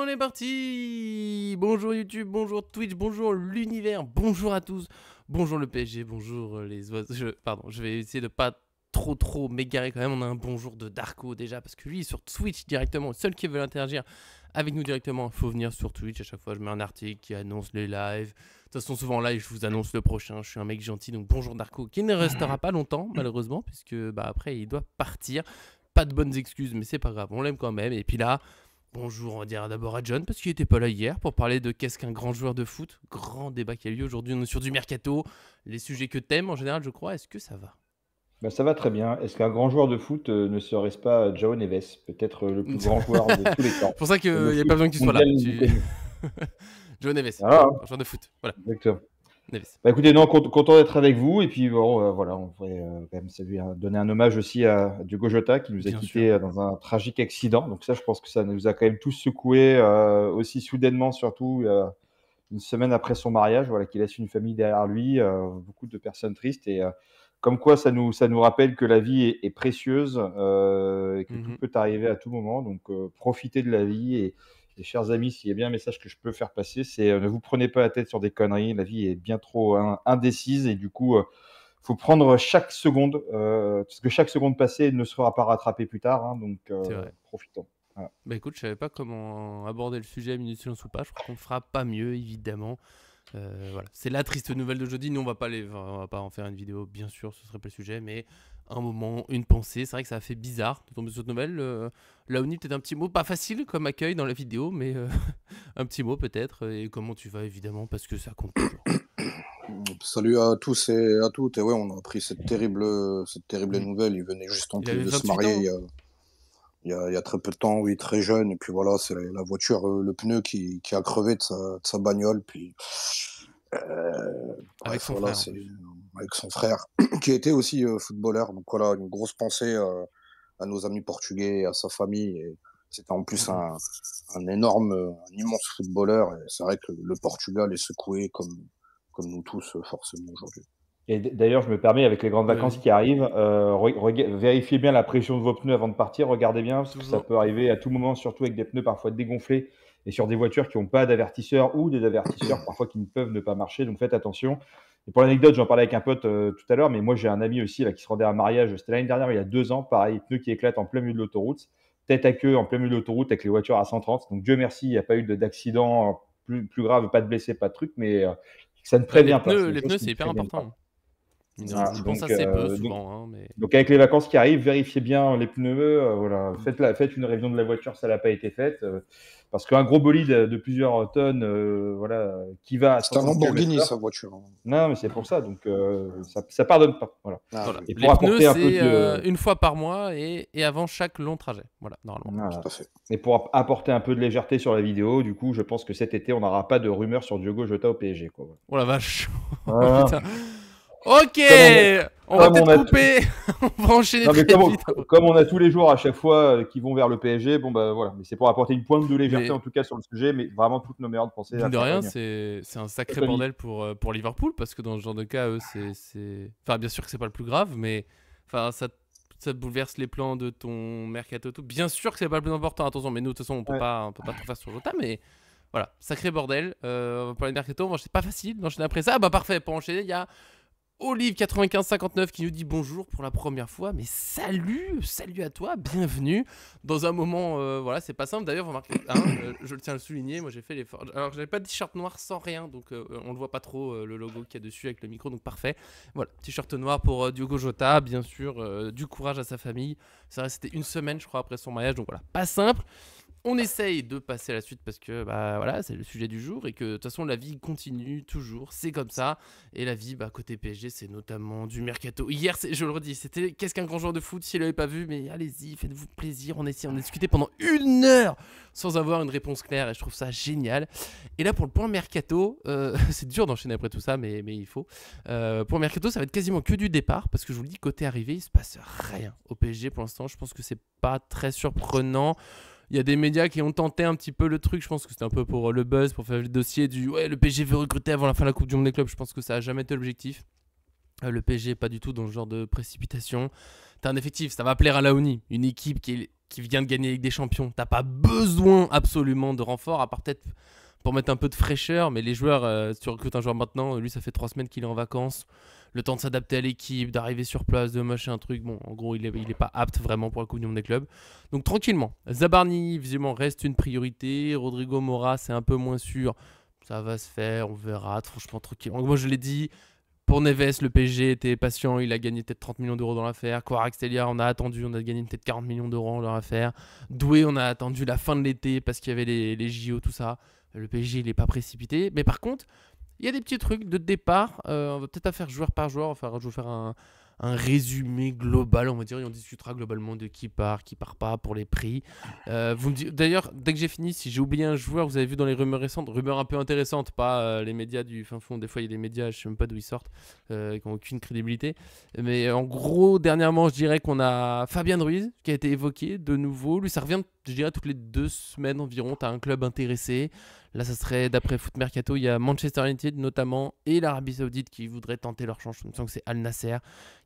on est parti. Bonjour YouTube, bonjour Twitch, bonjour l'univers, bonjour à tous. Bonjour le PSG, bonjour les oiseaux. Pardon, je vais essayer de pas trop m'égarer quand même. On a un bonjour de Darko déjà, parce que lui sur Twitch directement, le seul qui veut interagir avec nous directement, il faut venir sur Twitch. À chaque fois je mets un article qui annonce les lives. De toute façon souvent en live je vous annonce le prochain. Je suis un mec gentil, donc bonjour Darko, qui ne restera pas longtemps malheureusement, puisque après il doit partir. Pas de bonnes excuses, mais c'est pas grave, on l'aime quand même. Et puis là, bonjour, on va dire d'abord à John, parce qu'il n'était pas là hier, pour parler de qu'est-ce qu'un grand joueur de foot. Grand débat qui a lieu aujourd'hui, on est sur du mercato, les sujets que t'aimes en général, je crois. Est-ce que ça va? Bah, ça va très bien. Est-ce qu'un grand joueur de foot ne serait-ce pas João Neves, peut-être le plus grand joueur de tous les temps? C'est pour ça qu'il Le n'y a foot pas besoin que tu sois là. mondial nous connaît. João Neves, Voilà, hein, joueur de foot. Voilà, exactement. Neves. Bah, écoutez, non, content d'être avec vous. Et puis, bon, voilà, on pourrait quand même donner un hommage aussi à Diogo Jota, qui nous a Bien quittés sûr. dans un tragique accident. Donc ça, je pense que ça nous a quand même tous secoués aussi soudainement, surtout une semaine après son mariage, voilà, qui laisse une famille derrière lui, beaucoup de personnes tristes. Et comme quoi, ça nous rappelle que la vie est précieuse et que tout peut arriver à tout moment. Donc, profitez de la vie. Et chers amis, s'il y a bien un message que je peux faire passer, c'est ne vous prenez pas la tête sur des conneries. La vie est bien trop indécise et du coup, faut prendre chaque seconde, parce que chaque seconde passée ne sera pas rattrapée plus tard. Hein, donc, C'est vrai. profitons. Voilà. Bah écoute, je savais pas comment aborder le sujet à minute silence ou pas. Je crois qu'on fera pas mieux, évidemment. Voilà, c'est la triste nouvelle de jeudi. Nous, on va pas en faire une vidéo, bien sûr, ce serait pas le sujet, mais un moment, une pensée. C'est vrai que ça a fait bizarre de tomber sur cette nouvelle. Laoni, peut-être un petit mot, pas facile comme accueil dans la vidéo, mais un petit mot peut-être. Et comment tu vas, évidemment, parce que ça compte toujours. Salut à tous et à toutes. Et ouais, on a appris cette terrible nouvelle. Il venait juste en Il plus avait de se 28 marier ans. il y a très peu de temps, oui, très jeune. Et puis voilà, c'est la voiture, le pneu qui a crevé de sa bagnole. Puis, Avec bref, son voilà, frère. c'est avec son frère, qui était aussi footballeur. Donc voilà, une grosse pensée à nos amis portugais, à sa famille. Et c'était en plus un immense footballeur. Et c'est vrai que le Portugal est secoué comme nous tous, forcément, aujourd'hui. Et d'ailleurs, je me permets, avec les grandes vacances Vas-y. qui arrivent, vérifiez bien la pression de vos pneus avant de partir. Regardez bien, parce que ça Toujours. peut arriver à tout moment, surtout avec des pneus parfois dégonflés et sur des voitures qui n'ont pas d'avertisseur ou des avertisseurs parfois qui ne peuvent ne pas marcher. Donc faites attention. Et pour l'anecdote, j'en parlais avec un pote tout à l'heure, mais moi j'ai un ami aussi là, qui se rendait à un mariage. C'était l'année dernière, il y a 2 ans, pareil, pneus qui éclatent en plein milieu de l'autoroute, tête à queue en plein milieu de l'autoroute avec les voitures à 130. Donc Dieu merci, il n'y a pas eu d'accident plus grave, pas de blessés, pas de trucs, mais ça ne prévient pas. C'est des Les choses pneus, qui c'est ne hyper préviennent pas. important. Voilà, On pense assez peu souvent, hein, mais... donc avec les vacances qui arrivent, vérifiez bien les pneus. Voilà. Faites une révision de la voiture, ça n'a pas été faite. Parce qu'un gros bolide de plusieurs tonnes, voilà, qui va à C'est un 130 Lamborghini, km/h. sa voiture. Non, mais c'est pour ça. Donc ça pardonne pas. Voilà. Voilà. Et Les pour pneus, apporter un peu c'est de, une fois par mois et avant chaque long trajet. Voilà, normalement. voilà. Tout à fait. Et pour apporter un peu de légèreté sur la vidéo, du coup, je pense que cet été, on n'aura pas de rumeurs sur Diogo Jota au PSG, quoi. Oh la vache. Voilà. Putain. Ok, on va comme on peut-être a couper. On va enchaîner Non, mais très comme, vite. comme on a tous les jours à chaque fois qui vont vers le PSG, bon bah voilà. Mais c'est pour apporter une pointe de légèreté Mais en tout cas sur le sujet, mais vraiment toutes nos meilleures pensées mine à de rien, Cologne. c'est un sacré Tony. bordel pour Liverpool, parce que dans ce genre de cas, eux, Enfin, bien sûr que c'est pas le plus grave, mais enfin, ça bouleverse les plans de ton mercato. Tout. Bien sûr que c'est pas le plus important, attention, mais nous, de toute façon, on peut pas trop faire sur Jota, mais voilà, sacré bordel. On va parler de mercato, c'est pas facile d'enchaîner après ça. Ah bah parfait, pour enchaîner, il y a Olive9559 qui nous dit bonjour pour la première fois, mais salut à toi, bienvenue dans un moment, voilà, c'est pas simple d'ailleurs, remarquez, hein, je le tiens à le souligner, moi j'ai fait l'effort, alors j'avais pas de t-shirt noir sans rien, donc on le voit pas trop le logo qu'il y a dessus avec le micro, donc parfait, voilà, t-shirt noir pour Diogo Jota, bien sûr, du courage à sa famille, c'est vrai c'était une semaine je crois après son mariage, donc voilà, pas simple. On essaye de passer à la suite parce que bah voilà, c'est le sujet du jour et que de toute façon la vie continue toujours, c'est comme ça. Et la vie, bah côté PSG, c'est notamment du mercato. Hier, je le redis, c'était qu'est-ce qu'un grand joueur de foot si vous l'avez pas vu, mais allez-y, faites-vous plaisir. On a discuté pendant 1 heure sans avoir une réponse claire et je trouve ça génial. Et là pour le point mercato, c'est dur d'enchaîner après tout ça, mais il faut. Pour le mercato, ça va être quasiment que du départ parce que je vous le dis, côté arrivée, il se passe rien au PSG pour l'instant. Je pense que c'est pas très surprenant. Il y a des médias qui ont tenté un petit peu le truc. Je pense que c'était un peu pour le buzz, pour faire le dossier du ouais, le PSG veut recruter avant la fin de la Coupe du Monde des clubs. Je pense que ça n'a jamais été l'objectif. Le PSG n'est pas du tout dans ce genre de précipitation. T'as un effectif, ça va plaire à Laoni. Une équipe qui est qui vient de gagner avec des champions. T'as pas besoin absolument de renfort, à part peut-être pour mettre un peu de fraîcheur. Mais les joueurs, si tu recrutes un joueur maintenant, lui, ça fait 3 semaines qu'il est en vacances. Le temps de s'adapter à l'équipe, d'arriver sur place, de machin un truc. Bon, en gros, il est pas apte vraiment pour la Coupe du Monde des clubs. Donc tranquillement. Zabarni, visiblement, reste une priorité. Rodrigo Mora, c'est un peu moins sûr. Ça va se faire, on verra. Franchement, tranquille. Moi, je l'ai dit. Pour Neves, le PSG était patient, il a gagné peut-être 30 millions d'euros dans l'affaire. Kvaratskhelia, on a attendu, on a gagné peut-être 40 millions d'euros dans l'affaire. Doué, on a attendu la fin de l'été parce qu'il y avait les JO, tout ça. Le PSG, il n'est pas précipité. Mais par contre, il y a des petits trucs de départ. On va peut-être faire joueur par joueur. Enfin, je vais faire un résumé global, on va dire, et on discutera globalement de qui part pas pour les prix. Vous me dites, d'ailleurs, dès que j'ai fini, si j'ai oublié un joueur, vous avez vu dans les rumeurs récentes, rumeurs un peu intéressantes, pas les médias du fin fond. Des fois, il y a des médias, je sais même pas d'où ils sortent, qui n'ont aucune crédibilité. Mais en gros, dernièrement, je dirais qu'on a Fabien Ruiz qui a été évoqué de nouveau. Lui, ça revient, je dirais, toutes les 2 semaines environ. Tu as un club intéressé. Là, ça serait, d'après Foot Mercato, il y a Manchester United notamment et l'Arabie Saoudite qui voudraient tenter leur chance. Je me sens que c'est Al Nasser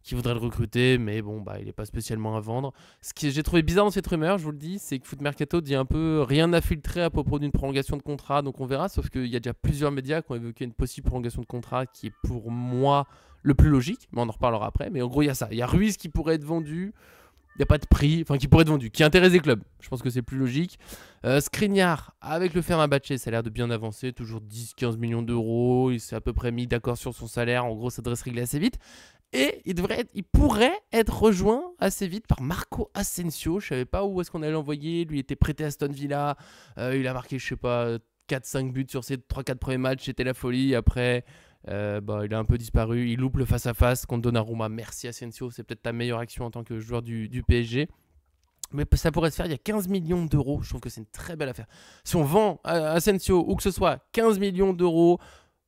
qui voudrait le recruter, mais bon, il n'est pas spécialement à vendre. Ce que j'ai trouvé bizarre dans cette rumeur, je vous le dis, c'est que Foot Mercato dit un peu rien à filtrer à propos d'une prolongation de contrat, donc on verra, sauf qu'il y a déjà plusieurs médias qui ont évoqué une possible prolongation de contrat qui est pour moi le plus logique, mais on en reparlera après. Mais en gros, il y a ça. Il y a Ruiz qui pourrait être vendu. Il n'y a pas de prix, enfin qui pourrait être vendu, qui intéresse les clubs. Je pense que c'est plus logique. Skriniar, avec le Fenerbahçe, ça a l'air de bien avancer, toujours 10-15 millions d'euros. Il s'est à peu près mis d'accord sur son salaire. En gros, ça devrait se régler assez vite. Et il pourrait être rejoint assez vite par Marco Asensio. Je ne savais pas où est-ce qu'on allait l'envoyer. Lui était prêté à Aston Villa. Il a marqué, je sais pas, 4-5 buts sur ses 3-4 premiers matchs. C'était la folie. Après, il a un peu disparu. Il loupe le face-à-face contre Donnarumma. Merci Asensio. C'est peut-être ta meilleure action en tant que joueur du PSG. Mais ça pourrait se faire. Il y a 15 millions d'euros. Je trouve que c'est une très belle affaire. Si on vend Asensio ou que ce soit 15 millions d'euros,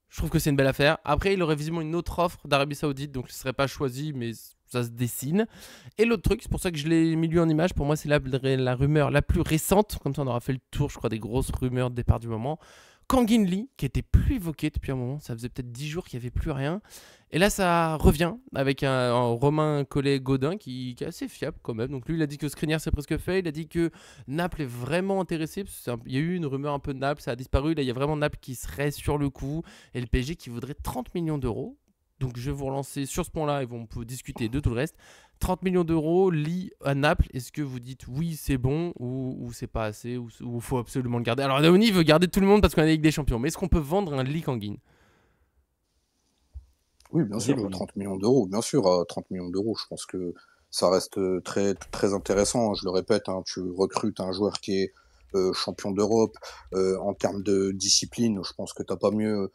je trouve que c'est une belle affaire. Après, il aurait visiblement une autre offre d'Arabie Saoudite, donc il ne serait pas choisi, mais ça se dessine. Et l'autre truc, c'est pour ça que je l'ai mis lui en image, pour moi, c'est la rumeur la plus récente. Comme ça, on aura fait le tour, je crois, des grosses rumeurs de départ du moment. Kangin Lee, qui était plus évoqué depuis un moment, ça faisait peut-être 10 jours qu'il n'y avait plus rien. Et là, ça revient avec un Romain Collet-Gaudin qui est assez fiable quand même. Donc lui, il a dit que Skriniar, c'est presque fait. Il a dit que Naples est vraiment intéressé. Il y a eu une rumeur un peu de Naples, ça a disparu. Là, il y a vraiment Naples qui serait sur le coup. Et le PSG qui voudrait 30 millions d'euros. Donc je vais vous relancer sur ce point-là et on peut discuter de tout le reste. 30 millions d'euros, Lee à Naples, est-ce que vous dites oui c'est bon ou c'est pas assez ou il faut absolument le garder? Alors Naoni veut garder tout le monde parce qu'on est avec des champions, mais est-ce qu'on peut vendre un Lee Kangin? Oui, bien sûr, 30 millions d'euros, bien sûr, 30 millions d'euros, je pense que ça reste très, très intéressant. Je le répète, tu recrutes un joueur qui est champion d'Europe. En termes de discipline, je pense que tu n'as pas mieux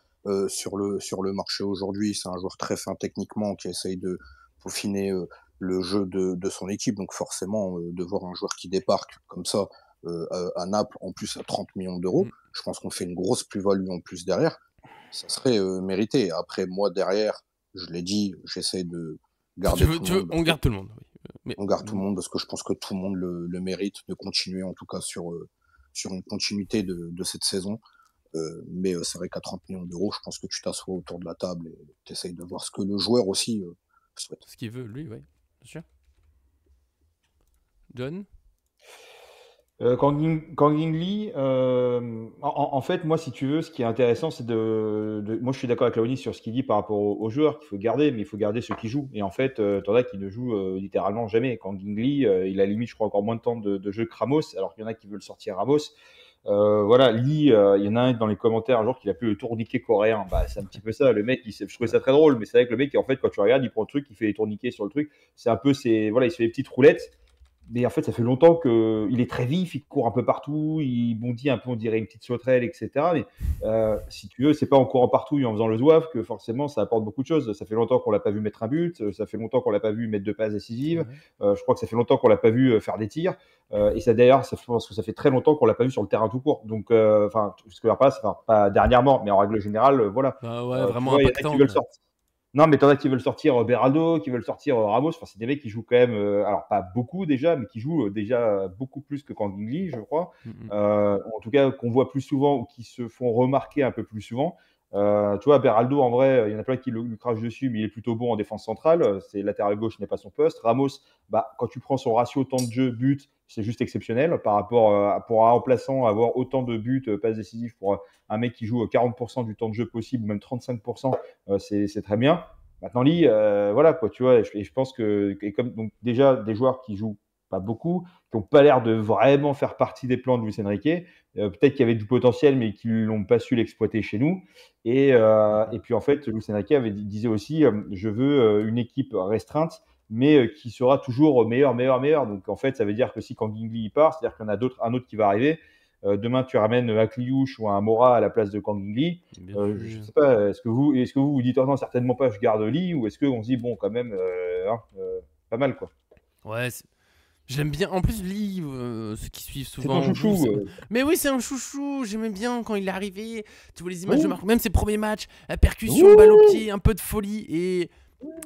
sur le marché aujourd'hui. C'est un joueur très fin techniquement qui essaye de peaufiner le jeu de son équipe. Donc forcément, de voir un joueur qui débarque comme ça à Naples, en plus à 30 millions d'euros, je pense qu'on fait une grosse plus-value en plus derrière. Ça serait mérité. Après, moi, derrière, je l'ai dit, j'essaie de garder tout le monde. On garde tout le monde, oui. Mais on garde tout le monde parce que je pense que tout le monde le mérite de continuer, en tout cas sur une continuité de cette saison. Mais c'est vrai qu'à 30 millions d'euros, je pense que tu t'assois autour de la table et tu essayes de voir ce que le joueur aussi souhaite. Ce qu'il veut, lui, oui, bien sûr. John? Kangin Lee, en fait, moi, si tu veux, ce qui est intéressant, c'est moi, je suis d'accord avec Laoni sur ce qu'il dit par rapport aux joueurs qu'il faut garder, mais il faut garder ceux qui jouent. Et en fait, t'en as qui ne jouent littéralement jamais. Kangin Lee, il a limite, je crois, encore moins de temps de jeu que Ramos, alors qu'il y en a qui veulent sortir Ramos. Voilà, Lee, il y en a un dans les commentaires un jour qui a appelé le tourniquet coréen. C'est un petit peu ça. Le mec, je trouvais ça très drôle, mais c'est vrai que le mec, en fait, quand tu regardes, il prend le truc, il fait les tourniquets sur le truc. C'est un peu, voilà, il se fait des petites roulettes. Mais en fait, ça fait longtemps qu'il est très vif, il court un peu partout, il bondit un peu, on dirait une petite sauterelle, etc. Mais si tu veux, c'est pas en courant partout et en faisant le zouave que forcément ça apporte beaucoup de choses. Ça fait longtemps qu'on l'a pas vu mettre un but, ça fait longtemps qu'on l'a pas vu mettre 2 passes décisives. Je crois que ça fait longtemps qu'on l'a pas vu faire des tirs. Et ça d'ailleurs, je pense que ça fait très longtemps qu'on l'a pas vu sur le terrain tout court. Donc, ce que pas dernièrement, mais en règle générale, voilà. Vraiment vois, impactant. Il y en a qui veulent sortir. Non, mais t'en as qui veulent sortir Beraldo, qui veulent sortir Ramos. Enfin, c'est des mecs qui jouent quand même, alors pas beaucoup déjà, mais qui jouent déjà beaucoup plus que Kangin Lee, je crois. En tout cas, qu'on voit plus souvent ou qui se font remarquer un peu plus souvent. Tu vois, Beraldo, en vrai, il y en a plein qui lui crachent dessus, mais il est plutôt bon en défense centrale. C'est latéral gauche n'est pas son poste. Ramos, quand tu prends son ratio temps de jeu, but, c'est juste exceptionnel par rapport pour un remplaçant, avoir autant de buts, passes décisives pour un mec qui joue 40% du temps de jeu possible, ou même 35%, c'est très bien. Maintenant, Lee, voilà, quoi, tu vois, et je pense que comme donc, déjà des joueurs qui jouent pas beaucoup, qui n'ont pas l'air de vraiment faire partie des plans de Luis Enrique, peut-être qu'il y avait du potentiel, mais qu'ils n'ont pas su l'exploiter chez nous. Et puis en fait, Luis Enrique disait aussi, je veux une équipe restreinte, mais qui sera toujours meilleur. Donc en fait, ça veut dire que si Kangingli part, c'est-à-dire qu'il y en a un autre qui va arriver. Demain, tu ramènes un Kliouche ou un Mora à la place de Kangingli. Je ne sais pas, est-ce que vous dites non, certainement pas, je garde Lee, ou est-ce qu'on se dit bon, quand même, pas mal quoi. Ouais, j'aime bien. En plus, Lee, ceux qui suivent souvent. C'est ton chouchou. Mais oui, c'est un chouchou. J'aimais bien quand il est arrivé. Tu vois les images de Marco, même ses premiers matchs, la percussion, balle au pied, un peu de folie. Et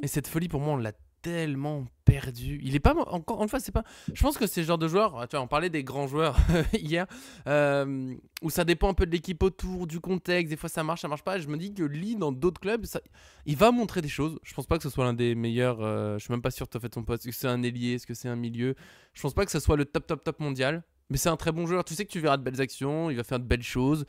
cette folie, pour moi, on l'a tellement perdu. Il est pas encore une fois, c'est pas. Je pense que c'est le genre de joueur. Tu vois, on parlait des grands joueurs hier, où ça dépend un peu de l'équipe autour, du contexte. Des fois, ça marche pas. Je me dis que Lee, dans d'autres clubs, il va montrer des choses. Je pense pas que ce soit l'un des meilleurs. Je suis même pas sûr que tu as fait son poste. Est-ce que c'est un ailier? Est-ce que c'est un milieu? Je pense pas que ce soit le top mondial. Mais c'est un très bon joueur. Tu sais que tu verras de belles actions. Il va faire de belles choses.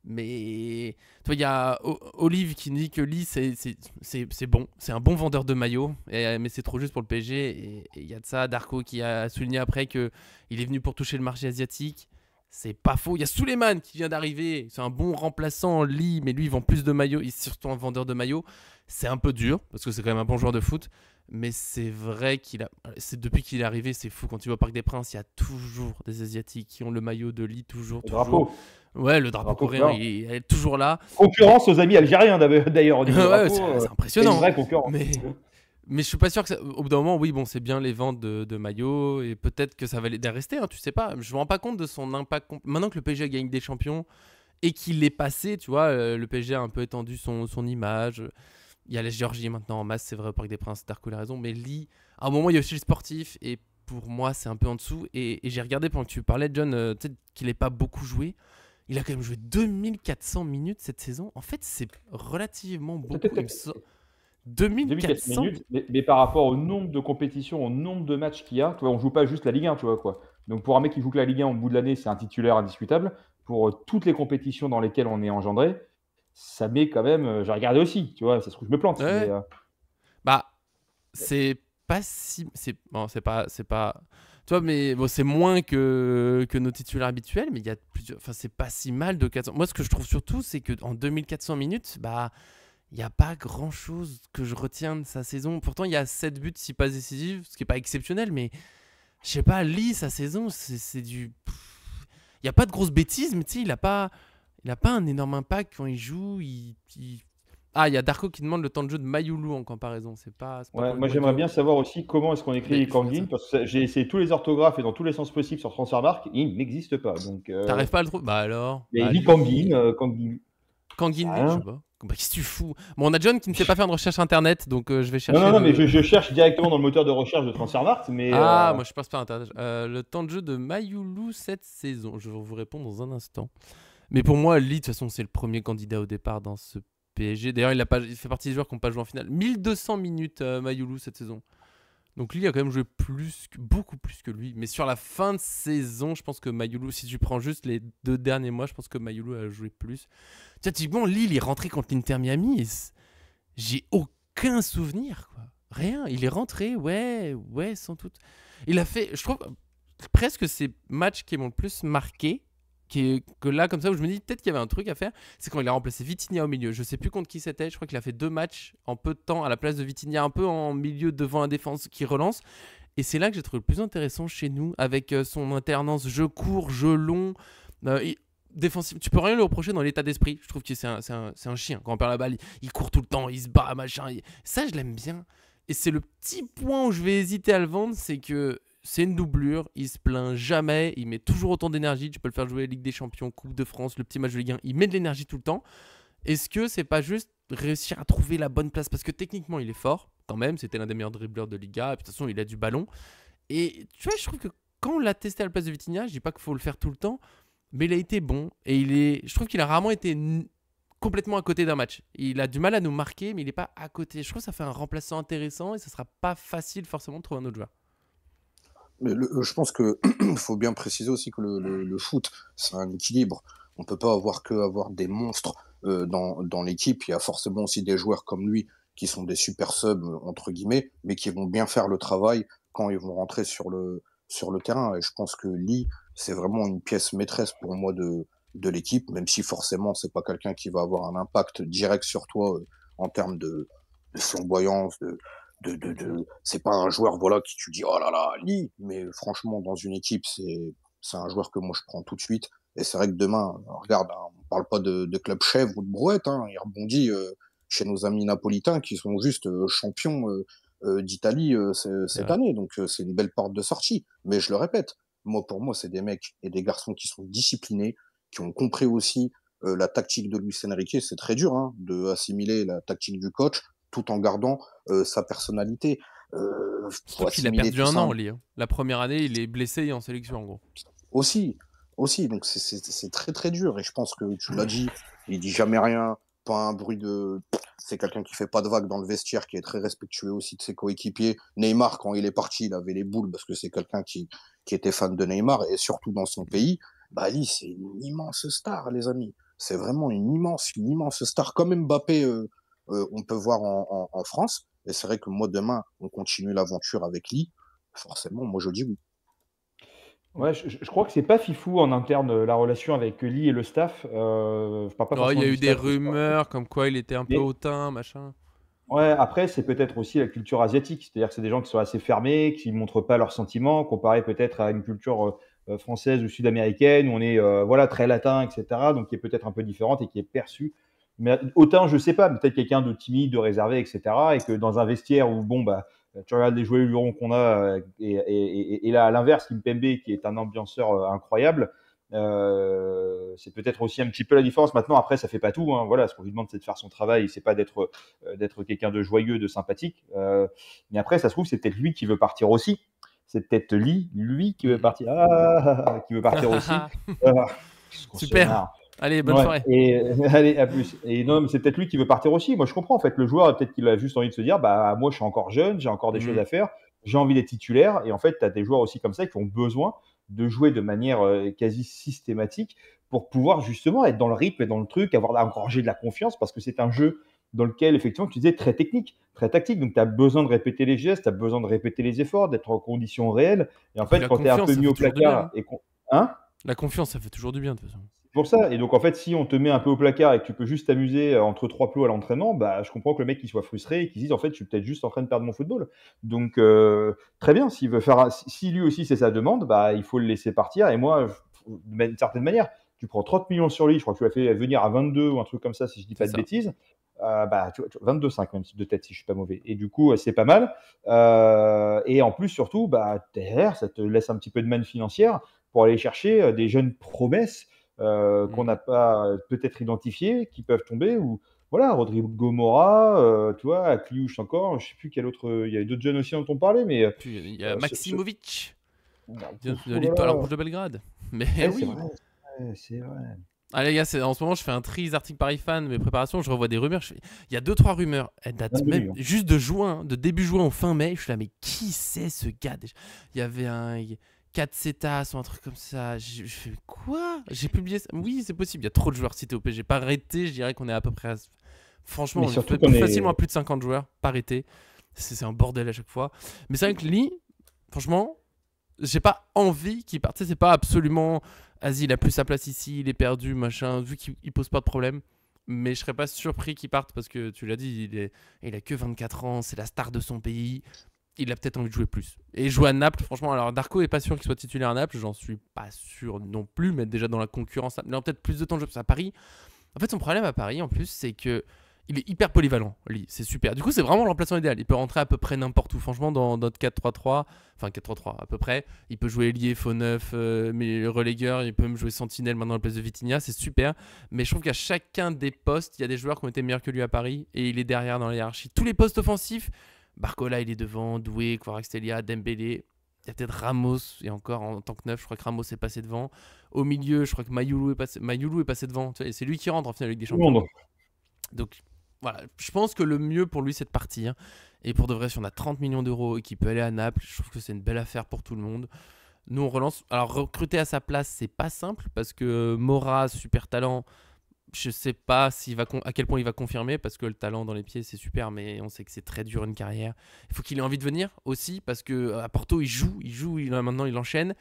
Mais toi, il y a Olive qui dit que Lee, c'est bon. C'est un bon vendeur de maillots. Mais c'est trop juste pour le PSG. Et il y a de ça. Darko qui a souligné après qu'il est venu pour toucher le marché asiatique. C'est pas faux. Il y a Souleymane qui vient d'arriver. C'est un bon remplaçant, Lee. Mais lui, il vend plus de maillots. Il est surtout un vendeur de maillots. C'est un peu dur. Parce que c'est quand même un bon joueur de foot. Mais c'est vrai depuis qu'il est arrivé, c'est fou. Quand tu vas au Parc des Princes, il y a toujours des Asiatiques qui ont le maillot de Lee. Toujours. Drapeau. Ouais, le drapeau coréen, il est toujours là. Concurrence aux amis algériens d'ailleurs. Ouais, c'est impressionnant. C'est une vraie concurrence. Mais je suis pas sûr que au bout d'un moment, oui, bon, c'est bien les ventes de maillots et peut-être que ça va les rester, hein, tu sais pas. Je me rends pas compte de son impact. Maintenant que le PSG gagne des champions et qu'il est passé, tu vois, le PSG a un peu étendu son image. Il y a la Géorgie maintenant en masse, c'est vrai, au Parc des Princes, Darko a raison. Mais Lee, à un moment, il y a aussi le sportif et pour moi, c'est un peu en dessous. Et j'ai regardé pendant que tu parlais, John, peut-être qu'il n'ait pas beaucoup joué. Il a quand même joué 2400 minutes cette saison. En fait, c'est relativement beaucoup. 2400 minutes, mais par rapport au nombre de compétitions, au nombre de matchs qu'il y a, tu vois, on joue pas juste la Ligue 1, tu vois quoi. Donc pour un mec qui joue que la Ligue 1 au bout de l'année, c'est un titulaire indiscutable. Pour toutes les compétitions dans lesquelles on est engendré, ça met quand même. J'ai regardé aussi, tu vois, ça se trouve je me plante. Ouais. Mais, c'est pas si, bon, c'est pas, tu vois, mais bon, c'est moins que nos titulaires habituels, mais il y a plusieurs, enfin, c'est pas si mal de 400. Moi, ce que je trouve surtout, c'est que en 2400 minutes, il n'y a pas grand chose que je retiens de sa saison. Pourtant, il y a 7 buts, 6 passes décisives, ce qui est pas exceptionnel, mais je sais pas, Lee, sa saison, c'est du. Il n'y a pas de grosses bêtises, mais tu sais, il a pas un énorme impact quand il joue. Ah, il y a Darko qui demande le temps de jeu de Mayoulou en comparaison. C'est pas moi, j'aimerais bien savoir aussi comment est-ce qu'on écrit Kangin, parce que j'ai essayé tous les orthographes et dans tous les sens possibles sur Transfermarkt, il n'existe pas. T'arrives pas à le trouver? Bah alors. Mais il dit Kangin. Kangin, je sais pas. Qu'est-ce que tu fous? Bon, on a John qui ne sait pas faire une recherche internet, donc je vais chercher. Non, mais je cherche directement dans le moteur de recherche de Transfermarkt. Mais moi je passe pas internet. Le temps de jeu de Mayoulou cette saison. Je vais vous répondre dans un instant. Mais pour moi, Lee, de toute façon, c'est le premier candidat au départ dans ce PSG. D'ailleurs, il fait partie des joueurs qui n'ont pas joué en finale. 1200 minutes Mayoulou cette saison. Donc Lee a quand même joué beaucoup plus que lui. Mais sur la fin de saison, je pense que Mayoulou, si tu prends juste les 2 derniers mois, je pense que Mayoulou a joué plus. Tiens, typiquement, Lee, il est rentré contre l'Inter Miami et j'ai aucun souvenir, quoi. Rien. Il est rentré, ouais, sans doute. Il a fait, je trouve, presque ces matchs qui m'ont le plus marqué. Que là, comme ça, où je me dis peut-être qu'il y avait un truc à faire, c'est quand il a remplacé Vitinha au milieu. Je sais plus contre qui c'était, je crois qu'il a fait 2 matchs en peu de temps à la place de Vitinha, un peu en milieu devant la défense qui relance. Et c'est là que j'ai trouvé le plus intéressant chez nous, avec son alternance jeu court, jeu long, défensif. Tu peux rien lui reprocher dans l'état d'esprit. Je trouve que c'est un chien. Quand on perd la balle, il court tout le temps, il se bat, machin. Ça, je l'aime bien. Et c'est le petit point où je vais hésiter à le vendre, c'est que c'est une doublure, il se plaint jamais, il met toujours autant d'énergie. Tu peux le faire jouer Ligue des Champions, Coupe de France, le petit match de Ligue 1, il met de l'énergie tout le temps. Est-ce que c'est pas juste réussir à trouver la bonne place? Parce que techniquement, il est fort, quand même, c'était l'un des meilleurs dribbleurs de Liga, et puis de toute façon, il a du ballon. Et tu vois, je trouve que quand on l'a testé à la place de Vitinha, je dis pas qu'il faut le faire tout le temps, mais il a été bon, et je trouve qu'il a rarement été complètement à côté d'un match. Il a du mal à nous marquer, mais il n'est pas à côté. Je trouve que ça fait un remplaçant intéressant et ça sera pas facile forcément de trouver un autre joueur. Mais je pense que faut bien préciser aussi que le foot, c'est un équilibre. On peut pas avoir des monstres dans l'équipe. Il y a forcément aussi des joueurs comme lui qui sont des super subs entre guillemets, mais qui vont bien faire le travail quand ils vont rentrer sur le terrain. Et je pense que Lee, c'est vraiment une pièce maîtresse pour moi de l'équipe, même si forcément c'est pas quelqu'un qui va avoir un impact direct sur toi en termes de flamboyance, c'est pas un joueur voilà qui tu dis oh là là Lee, mais franchement dans une équipe c'est un joueur que moi je prends tout de suite. Et c'est vrai que demain, regarde, hein, on parle pas de club chèvre ou de brouette, hein, il rebondit chez nos amis napolitains qui sont juste champions d'Italie cette Vrai. année, donc c'est une belle porte de sortie. Mais je le répète, moi pour moi c'est des mecs et des garçons qui sont disciplinés, qui ont compris aussi la tactique de Luis Enrique. C'est très dur hein, de assimiler la tactique du coach tout en gardant sa personnalité. Surtout qu'il a perdu un an, Lee. Hein. La première année, il est blessé en sélection, en gros. Aussi, donc c'est très très dur. Et je pense que tu l'as dit, il dit jamais rien, pas un bruit de. C'est quelqu'un qui fait pas de vagues dans le vestiaire, qui est très respectueux aussi de ses coéquipiers. Neymar, quand il est parti, il avait les boules parce que c'est quelqu'un qui était fan de Neymar et surtout dans son pays. Bah Ali, c'est une immense star, les amis. C'est vraiment une immense star. Comme Mbappé, on peut voir en France. Et c'est vrai que moi, demain, on continue l'aventure avec Lee. Forcément, moi, je dis oui. Ouais, je crois que c'est pas fifou en interne la relation avec Lee et le staff. Je parle pas Oh, il forcément y a du eu des staff. rumeurs comme quoi il était un peu Mais hautain, machin. ouais, après, c'est peut-être aussi la culture asiatique. C'est-à-dire que c'est des gens qui sont assez fermés, qui ne montrent pas leurs sentiments, comparé peut-être à une culture française ou sud-américaine, où on est voilà, très latin, etc. Donc qui est peut-être un peu différente et qui est perçue. Mais autant, je sais pas, peut-être quelqu'un de timide, de réservé, etc. Et que dans un vestiaire où, bon, bah, tu regardes les jouets lurons qu'on a, et là, à l'inverse, Kimpembe, qui est un ambianceur incroyable, c'est peut-être aussi un petit peu la différence. Maintenant, après, ça fait pas tout. Hein. Voilà, ce qu'on lui demande, c'est de faire son travail, c'est pas d'être quelqu'un de joyeux, de sympathique. Mais après, ça se trouve, c'est peut-être lui qui veut partir aussi. C'est peut-être lui qui veut partir. Qui veut partir aussi. Super. Allez, bonne soirée. Et allez, à plus. Et non, mais c'est peut-être lui qui veut partir aussi. Moi, je comprends. En fait, le joueur, peut-être qu'il a juste envie de se dire, bah, moi, je suis encore jeune, j'ai encore des choses à faire, j'ai envie d'être titulaire. Et en fait, tu as des joueurs aussi comme ça qui ont besoin de jouer de manière quasi systématique pour pouvoir justement être dans le rythme et dans le truc, avoir engorgé de la confiance, parce que c'est un jeu dans lequel, effectivement, tu disais, très technique, très tactique. Donc, tu as besoin de répéter les gestes, tu as besoin de répéter les efforts, d'être en conditions réelles. Et en fait, quand tu es un peu mis au placard et qu'on. Hein? La confiance, ça fait toujours du bien, de toute façon. Pour ça. Et donc, en fait, si on te met un peu au placard et que tu peux juste t'amuser entre trois plots à l'entraînement, bah, je comprends que le mec il soit frustré et qu'il se dise en fait, je suis peut-être juste en train de perdre mon football. Donc, très bien. S'il veut faire, si lui aussi c'est sa demande, bah, il faut le laisser partir. Et moi, d'une certaine manière, tu prends 30 millions sur lui. Je crois que tu l'as fait venir à 22 ou un truc comme ça, si je dis pas de bêtises. Bah, tu vois, 22,5 même de tête si je suis pas mauvais. Et du coup, c'est pas mal. Et en plus, surtout, bah, derrière, ça te laisse un petit peu de manne financière pour aller chercher des jeunes promesses qu'on n'a pas peut-être identifiés, qui peuvent tomber. Ou voilà, Rodrigo Mora, tu vois, Kliouche encore. Je sais plus quel autre. Il y a d'autres jeunes aussi dont on parlait, mais il y a Maximovic. De voilà. l'Étoile Rouge de Belgrade. Mais oui. C'est vrai. Ah les gars, en ce moment je fais un tri articles Paris Fan, mes préparations, je revois des rumeurs. Il y a 2-3 rumeurs, elles datent même juste de juin, de début juin au fin mai. Je suis là, mais qui c'est ce gars déjà? Il y avait un 4 Cetas ou un truc comme ça. Je fais quoi? J'ai publié ça. Oui, c'est possible, il y a trop de joueurs cités au PSG. Pas arrêté, je dirais qu'on est à peu près. Franchement, on est facilement à plus de 50 joueurs, pas arrêté. C'est un bordel à chaque fois. Mais c'est vrai que Lee, franchement, j'ai pas envie qu'il parte. C'est pas absolument. Vas-y, il a plus sa place ici, il est perdu, machin, vu qu'il pose pas de problème. Mais je serais pas surpris qu'il parte parce que tu l'as dit, il a que 24 ans, c'est la star de son pays. Il a peut-être envie de jouer plus. Et jouer à Naples, franchement, alors Darko est pas sûr qu'il soit titulaire à Naples, j'en suis pas sûr non plus, mais déjà dans la concurrence, il a peut-être plus de temps de jeu. Parce qu'à Paris, en fait, son problème à Paris, en plus, c'est que il est hyper polyvalent, Lee, c'est super. Du coup, c'est vraiment l'emplacement idéal. Il peut rentrer à peu près n'importe où. Franchement, dans notre 4-3-3, enfin 4-3-3 à peu près, il peut jouer ailier, faux neuf, mais relégueur, il peut même jouer sentinelle maintenant à la place de Vitinha, c'est super. Mais je trouve qu'à chacun des postes, il y a des joueurs qui ont été meilleurs que lui à Paris et il est derrière dans la hiérarchie. Tous les postes offensifs, Barcola, il est devant, Doué, Kvaratskhelia, Dembélé. Il y a peut-être Ramos, et encore en tant que neuf, je crois que Ramos est passé devant. Au milieu, je crois que Mayoulou est passé devant. C'est lui qui rentre en finale avec des champions. Donc voilà, je pense que le mieux pour lui c'est de partir. Et pour de vrai, si on a 30 millions d'euros et qu'il peut aller à Naples, je trouve que c'est une belle affaire pour tout le monde. Nous on relance. Alors recruter à sa place, c'est pas simple parce que Mora, super talent, je sais pas à quel point il va confirmer parce que le talent dans les pieds c'est super, mais on sait que c'est très dur une carrière. Il faut qu'il ait envie de venir aussi parce que à Porto il joue, maintenant il enchaîne.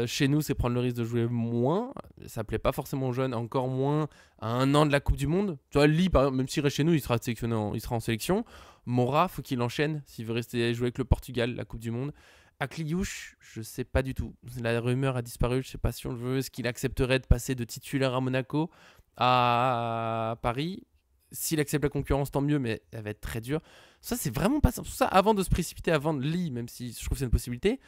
Chez nous c'est prendre le risque de jouer moins, ça plaît pas forcément aux jeunes, encore moins à 1 an de la Coupe du Monde. Tu vois, Lee par exemple, même s'il reste chez nous, il sera sélectionné, il sera en sélection. Mora, faut qu'il enchaîne s'il veut rester jouer avec le Portugal, la Coupe du Monde. Akliouche, je sais pas du tout. La rumeur a disparu, je sais pas si on le veut. Est-ce qu'il accepterait de passer de titulaire à Monaco à Paris? S'il accepte la concurrence, tant mieux, mais elle va être très dure. Ça, c'est vraiment pas simple. Tout ça, avant de se précipiter à vendre Lee, même si je trouve que c'est une possibilité,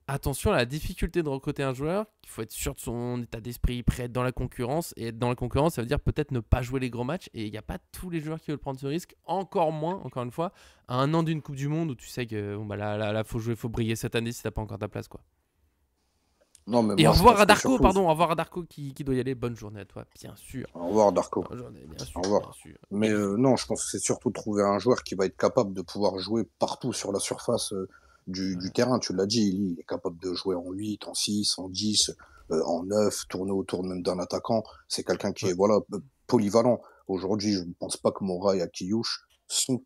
attention à la difficulté de recruter un joueur. Il faut être sûr de son état d'esprit, prêt à être dans la concurrence. Et être dans la concurrence, ça veut dire peut-être ne pas jouer les gros matchs. Et il n'y a pas tous les joueurs qui veulent prendre ce risque. Encore moins, encore une fois, à 1 an d'une Coupe du Monde où tu sais que bon, bah, là, faut jouer, faut briller cette année si t'as pas encore ta place, quoi. Non, mais Et moi, au je revoir pense à que Darko, surtout. pardon, au revoir à Darko qui doit y aller. Bonne journée à toi, bien sûr. Au revoir, Darko. Bonne journée, bien Au sûr, revoir. bien sûr. Mais non, je pense que c'est surtout trouver un joueur qui va être capable de pouvoir jouer partout sur la surface du terrain. Tu l'as dit, il est capable de jouer en 8, en 6, en 10, en 9, tourner autour même d'un attaquant. C'est quelqu'un qui Ouais. est voilà, polyvalent. Aujourd'hui, je ne pense pas que Mora et Akiyush sont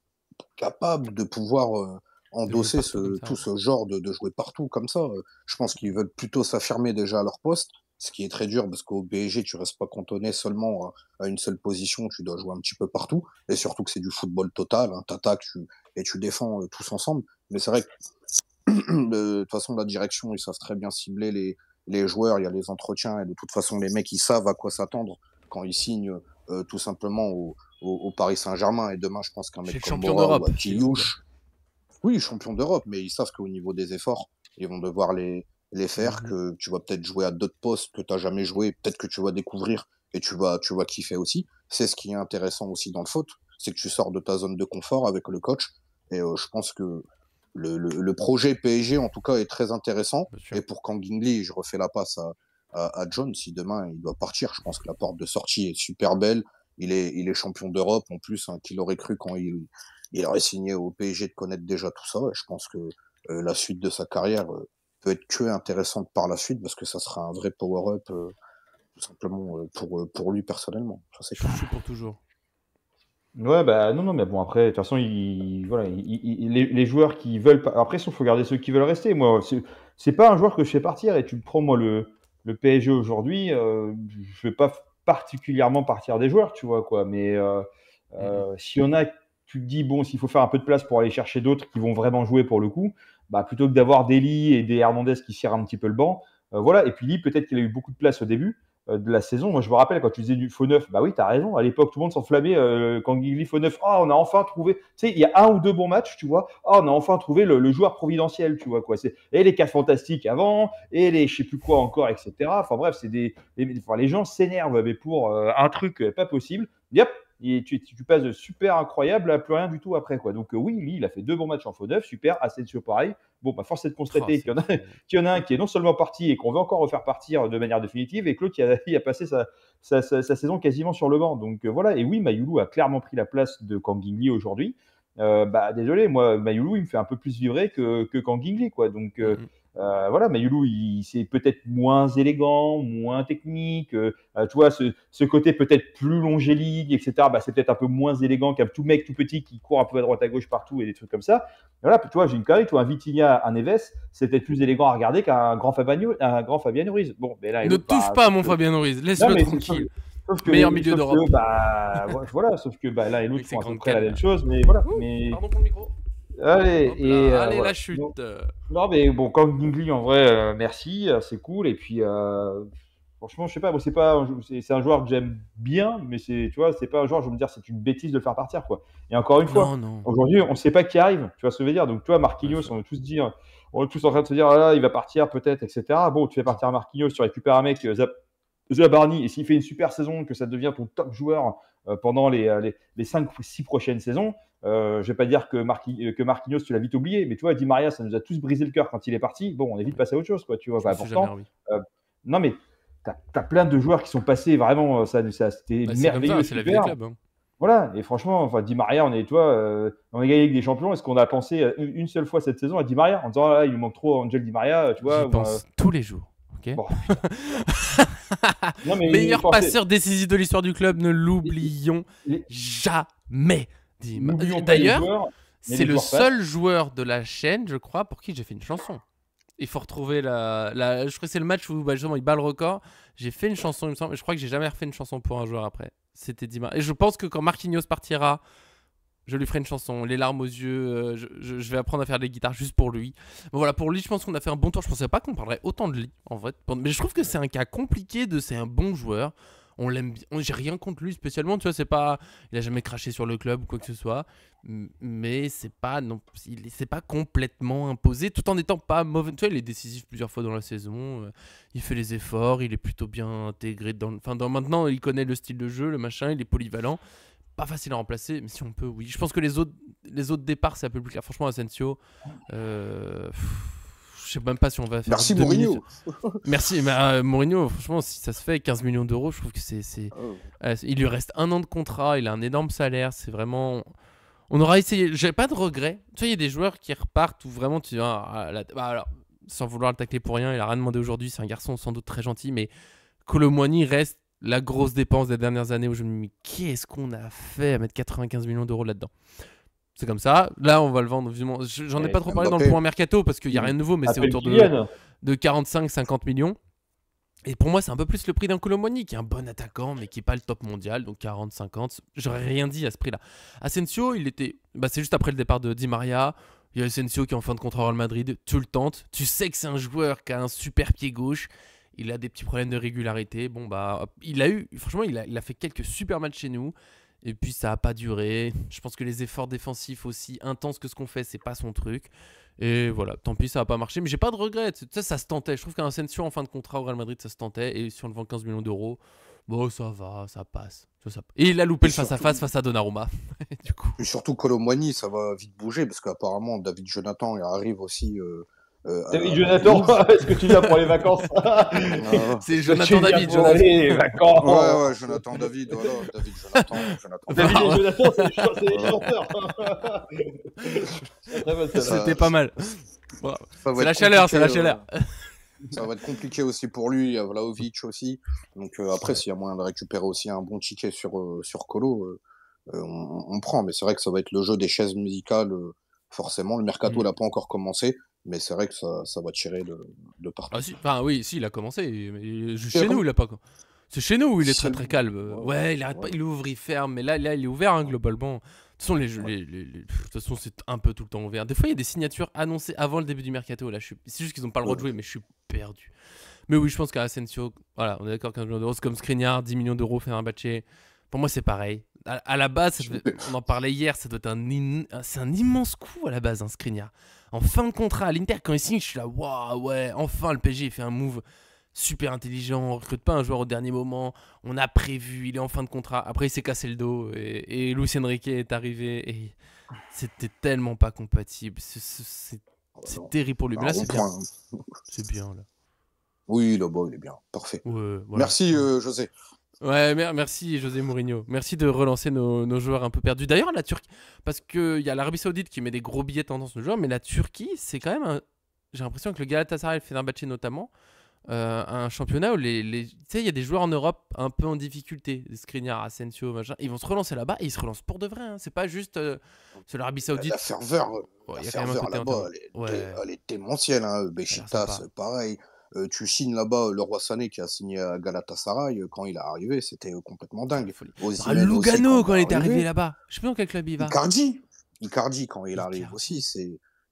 capables de pouvoir endosser partout comme ça, tout ouais. ce genre de jouer partout comme ça. Je pense qu'ils veulent plutôt s'affirmer déjà à leur poste, ce qui est très dur parce qu'au PSG, tu restes pas cantonné seulement à une seule position, tu dois jouer un petit peu partout, et surtout que c'est du football total, hein, t'attaques et tu défends tous ensemble. Mais c'est vrai que de toute façon, la direction, ils savent très bien cibler les joueurs, il y a les entretiens, et de toute façon, les mecs, ils savent à quoi s'attendre quand ils signent tout simplement au Paris Saint-Germain. Et demain, je pense qu'un Chez mec le comme champion Mora ou d'Europe, s'il vous plaît. Akiyush, oui, champion d'Europe, mais ils savent qu'au niveau des efforts, ils vont devoir les faire, Mhm. que tu vas peut-être jouer à d'autres postes que tu n'as jamais joué, peut-être que tu vas découvrir et tu vas kiffer aussi. C'est ce qui est intéressant aussi dans le foot, c'est que tu sors de ta zone de confort avec le coach. Et je pense que le projet PSG, en tout cas, est très intéressant. Bien sûr. Et pour Kangin je refais la passe à John. Si demain il doit partir, je pense que la porte de sortie est super belle. Il est champion d'Europe en plus, hein, qu'il aurait cru quand il aurait signé au PSG de connaître déjà tout ça. Et je pense que la suite de sa carrière peut être que intéressante par la suite parce que ça sera un vrai power-up tout simplement pour lui personnellement. Ça, c'est clair. Chouchou pour toujours. Ouais, bah non, non, mais bon, après, de toute façon, voilà, les joueurs qui veulent pas. Après, il faut garder ceux qui veulent rester. Moi, c'est pas un joueur que je fais partir. Et tu me prends, moi, le PSG aujourd'hui, je vais pas particulièrement partir des joueurs, tu vois, quoi. Mais s'il y en a, tu te dis, bon, s'il faut faire un peu de place pour aller chercher d'autres qui vont vraiment jouer pour le coup, bah, plutôt que d'avoir des Lee et des Hernandez qui cirent un petit peu le banc, voilà. Et puis Lee, peut-être qu'il a eu beaucoup de place au début de la saison. Moi, je me rappelle quand tu disais du faux neuf, bah oui, tu as raison. À l'époque, tout le monde s'enflammait quand Guigui faux neuf. Ah, on a enfin trouvé. Tu sais, il y a 1 ou 2 bons matchs, tu vois. Ah, on a enfin trouvé le joueur providentiel, tu vois quoi. Et les cas fantastiques avant, et les je sais plus quoi encore, etc. Enfin bref, les gens s'énervent mais pour un truc pas possible. Yep. Et tu passes de super incroyable à plus rien du tout après, quoi. Donc oui, lui, il a fait 2 bons matchs en faux neuf, super. Asensio pareil. Bon, bah, force est de constater qu'il y en a un qui est non seulement parti et qu'on veut encore refaire partir de manière définitive, et que l'autre qui a passé sa saison quasiment sur le banc. Donc voilà, et oui, Mayoulou a clairement pris la place de Kangin aujourd'hui. Bah, désolé, moi, Mayoulou, il me fait un peu plus vibrer que Kangin, quoi. Donc voilà, Mayoulou, c'est peut-être moins élégant, moins technique. Tu vois, ce côté peut-être plus longélique, etc., bah, c'est peut-être un peu moins élégant qu'un tout mec tout petit qui court un peu à droite à gauche partout et des trucs comme ça. Voilà, tu vois, j'ai une carrière, tu vois, un Vitinha, un Neves, c'est peut-être plus élégant à regarder qu'un grand Fabien Ruiz. Bon, mais là, et Ne l'autre, touche bah, pas à mon Fabien Ruiz, non, laisse-le mais tranquille. sauf que, Meilleur milieu d'Europe. bah, voilà, sauf que bah, l'un et l'autre Avec ses font à peu grandes près la cannes. même chose, mais voilà. Ouh, Mais pardon pour le micro. allez, Hop là, allez voilà. la chute. Non, mais bon, Kang Gingli, en vrai, merci, c'est cool. Et puis, franchement, je sais pas, moi, c'est un joueur que j'aime bien, mais tu vois, c'est pas un joueur, je veux me dire, c'est une bêtise de le faire partir, quoi. Et encore une fois, Non, non. aujourd'hui, on sait pas qui arrive, tu vois ce que je veux dire. Donc, tu vois, Marquinhos, on est tous en train de se dire, ah là, il va partir peut-être, etc. Bon, tu fais partir Marquinhos, tu récupères un mec, Zabarni, et s'il fait une super saison, que ça devient ton top joueur pendant les 5-6 prochaines saisons, je vais pas dire que Marquinhos, tu l'as vite oublié, mais tu vois, Di Maria, ça nous a tous brisé le cœur quand il est parti. Bon, on est vite passé à autre chose, quoi, tu vois. Je me suis jamais Pourtant, remis. non, mais t'as plein de joueurs qui sont passés vraiment, c'était Bah, c'est comme merveilleux, ça, c'est la vie des super. clubs. Hein. Voilà, et franchement, enfin, Di Maria, on a gagné avec des champions. Est-ce qu'on a pensé une seule fois cette saison à Di Maria en disant, ah, là, il nous manque trop Angel Di Maria, tu vois J'y pense tous les jours. Ok. Bon, non, mais Meilleur pensez- passeur décisif de l'histoire du club, ne l'oublions les- jamais. n'oublions pas les D'ailleurs, joueurs, mais c'est les le joueurs seul joueur de la chaîne, je crois, pour qui j'ai fait une chanson. Il faut retrouver je crois que c'est le match où justement il bat le record. J'ai fait une chanson, il me semble. Je crois que j'ai jamais refait une chanson pour un joueur après. C'était Dima. Et je pense que quand Marquinhos partira, je lui ferai une chanson. Les larmes aux yeux. Je vais apprendre à faire des guitares juste pour lui. Bon, voilà, pour lui, je pense qu'on a fait un bon tour. Je pensais pas qu'on parlerait autant de lui, en fait. Mais je trouve que c'est un cas compliqué c'est un bon joueur. On l'aime bien. J'ai rien contre lui spécialement, tu vois, c'est pas. Il a jamais craché sur le club ou quoi que ce soit. Mais c'est pas non, c'est pas complètement imposé, tout en étant pas mauvais. Tu vois, il est décisif plusieurs fois dans la saison. Il fait les efforts, il est plutôt bien intégré maintenant, il connaît le style de jeu, le machin, il est polyvalent. Pas facile à remplacer, mais si on peut, oui. Je pense que les autres départs, c'est un peu plus clair. Franchement, Asensio. Je sais même pas si on va faire. Merci Mourinho. Merci, mais Mourinho, franchement, si ça se fait 15 millions d'euros, je trouve que il lui reste 1 an de contrat, il a un énorme salaire, c'est vraiment. On aura essayé, j'ai pas de regrets. Tu vois, il y a des joueurs qui repartent où vraiment tu dis, alors, sans vouloir le tacler pour rien, il a rien demandé aujourd'hui, c'est un garçon sans doute très gentil, mais Kolo Muani reste la grosse dépense des dernières années où je me dis, qu'est-ce qu'on a fait à mettre 95 millions d'euros là-dedans? C'est comme ça. Là, on va le vendre. J'en ai pas trop parlé dans le point mercato parce qu'il n'y a rien de nouveau, mais c'est autour de 45-50 millions. Et pour moi, c'est un peu plus le prix d'un Kolo Muani qui est un bon attaquant, mais qui n'est pas le top mondial. Donc 40-50. J'aurais rien dit à ce prix-là. Asensio, c'est juste après le départ de Di Maria. Il y a Asensio qui est en fin de contrat au Real Madrid. Tu le tentes. Tu sais que c'est un joueur qui a un super pied gauche. Il a des petits problèmes de régularité. Bon, bah, franchement, il a fait quelques super matchs chez nous. Et puis ça n'a pas duré. Je pense que les efforts défensifs aussi intenses que ce qu'on fait, c'est pas son truc. Et voilà, tant pis, ça n'a pas marché. Mais j'ai pas de regrets. Ça se tentait. Je trouve qu'un Asensio en fin de contrat au Real Madrid, ça se tentait. Et si on le vend 15 millions d'euros, bon, ça va, ça passe. Et il a loupé le face-à-face face à Donnarumma. Du coup. Et surtout Kolo Muani, ça va vite bouger parce qu'apparemment, David Jonathan il arrive aussi. David Jonathan, est-ce que tu viens pour les vacances? C'est Jonathan David. Les vacances. Ouais, Jonathan David, voilà. David Jonathan. David et Jonathan, c'est les chanteurs. C'était pas mal. Bon, c'est la chaleur. Ça va être compliqué aussi pour lui. Il y a Vlahovic aussi. Donc après, s'il y a moyen de récupérer aussi un bon ticket sur Kolo, on prend. Mais c'est vrai que ça va être le jeu des chaises musicales. Forcément, le mercato n'a pas encore commencé. Mais c'est vrai que ça va tirer de partout. Oui, il a commencé. Mais chez nous, il a pas. C'est chez nous où il est très très calme. Ouais, il arrête pas, il ouvre, il ferme. Mais là il est ouvert globalement. De toute façon, de toute façon, c'est un peu tout le temps ouvert. Des fois, il y a des signatures annoncées avant le début du mercato. Là, c'est juste qu'ils n'ont pas le droit de jouer, mais je suis perdu. Mais oui, je pense qu'à Asensio, voilà, on est d'accord, 15 millions d'euros, c'est comme Skriniar, 10 millions d'euros, Fenerbahçe. Pour moi, c'est pareil. À la base, on en parlait hier, ça doit être c'est un immense coup à la base, Skriniar. En fin de contrat à l'Inter, quand il signe, je suis là, waouh, ouais, enfin le PSG fait un move super intelligent, on recrute pas un joueur au dernier moment, on a prévu, il est en fin de contrat. Après, il s'est cassé le dos et Luis Enrique est arrivé et c'était tellement pas compatible. C'est terrible pour lui. Mais là, c'est bien. C'est bien, là. Oui, là-bas, il est bien. Parfait. Ouais, voilà. Merci, José. Ouais, merci José Mourinho. Merci de relancer nos joueurs un peu perdus. D'ailleurs, la Turquie, parce qu'il y a l'Arabie Saoudite qui met des gros billets tendance de joueurs, mais la Turquie, c'est quand même j'ai l'impression que le Galatasaray et le Fenerbahçe notamment, un championnat où tu sais, il y a des joueurs en Europe un peu en difficulté, des Skriniar, Asensio, machin. Ils vont se relancer là-bas et ils se relancent pour de vrai. Hein. C'est pas juste sur l'Arabie Saoudite. La ferveur, ouais, la ferveur là-bas, elle est démentielle. Hein. Beşiktaş, pareil. Tu signes là-bas le Roi Sané qui a signé à Galatasaray. Quand il est arrivé, c'était complètement dingue. Lugano quand il est arrivé là-bas. Je sais pas dans quel club il va. Icardi quand il arrive aussi,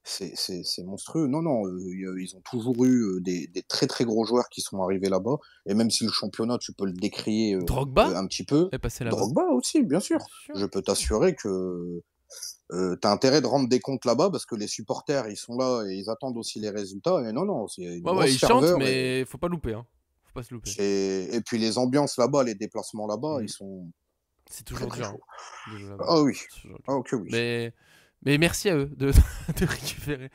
c'est monstrueux. Non, ils ont toujours eu des très très gros joueurs qui sont arrivés là-bas. Et même si le championnat, tu peux le décrier un petit peu. Drogba aussi, bien sûr. Je peux t'assurer que t'as intérêt de rendre des comptes là-bas parce que les supporters, ils sont là et ils attendent aussi les résultats. Et non, c'est une grosse ils ferveur. chantent, mais faut pas louper. Hein. Faut pas se louper. Et puis les ambiances là-bas, les déplacements là-bas, ils sont... C'est toujours dur. Ah oui. Ok, oui. Mais merci à eux de récupérer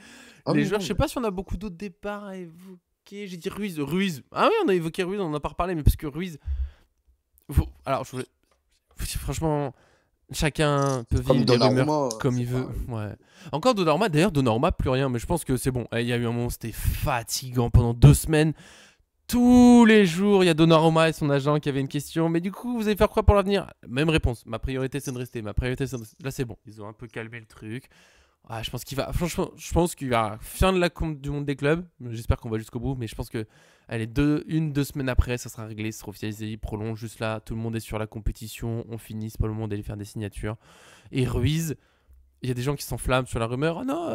les joueurs. Je sais pas si on a beaucoup d'autres départs à évoquer. J'ai dit Ruiz. Ah oui, on a évoqué Ruiz, on en a pas reparlé, mais parce que Ruiz... Alors, franchement, Chacun peut Comme vivre les rumeurs Donnarumma, comme il c'est veut. pareil. Ouais. Encore Donnarumma, d'ailleurs, Donnarumma, plus rien, mais je pense que c'est bon. Il y a eu un moment, c'était fatigant pendant 2 semaines. Tous les jours, il y a Donnarumma et son agent qui avaient une question. Mais du coup, vous allez faire quoi pour l'avenir? Même réponse. Ma priorité, c'est de rester. Ma priorité, c'est de rester. Là, c'est bon. Ils ont un peu calmé le truc. Ah, je pense qu'il va. Franchement, je pense qu'il va fin de la Coupe du Monde des clubs. J'espère qu'on va jusqu'au bout. Mais je pense que, allez, 2 semaines après, ça sera réglé, ça sera officialisé. Il prolonge juste là. Tout le monde est sur la compétition. On finit. C'est pas le moment d'aller faire des signatures. Et Ruiz, il y a des gens qui s'enflamment sur la rumeur. Ah non,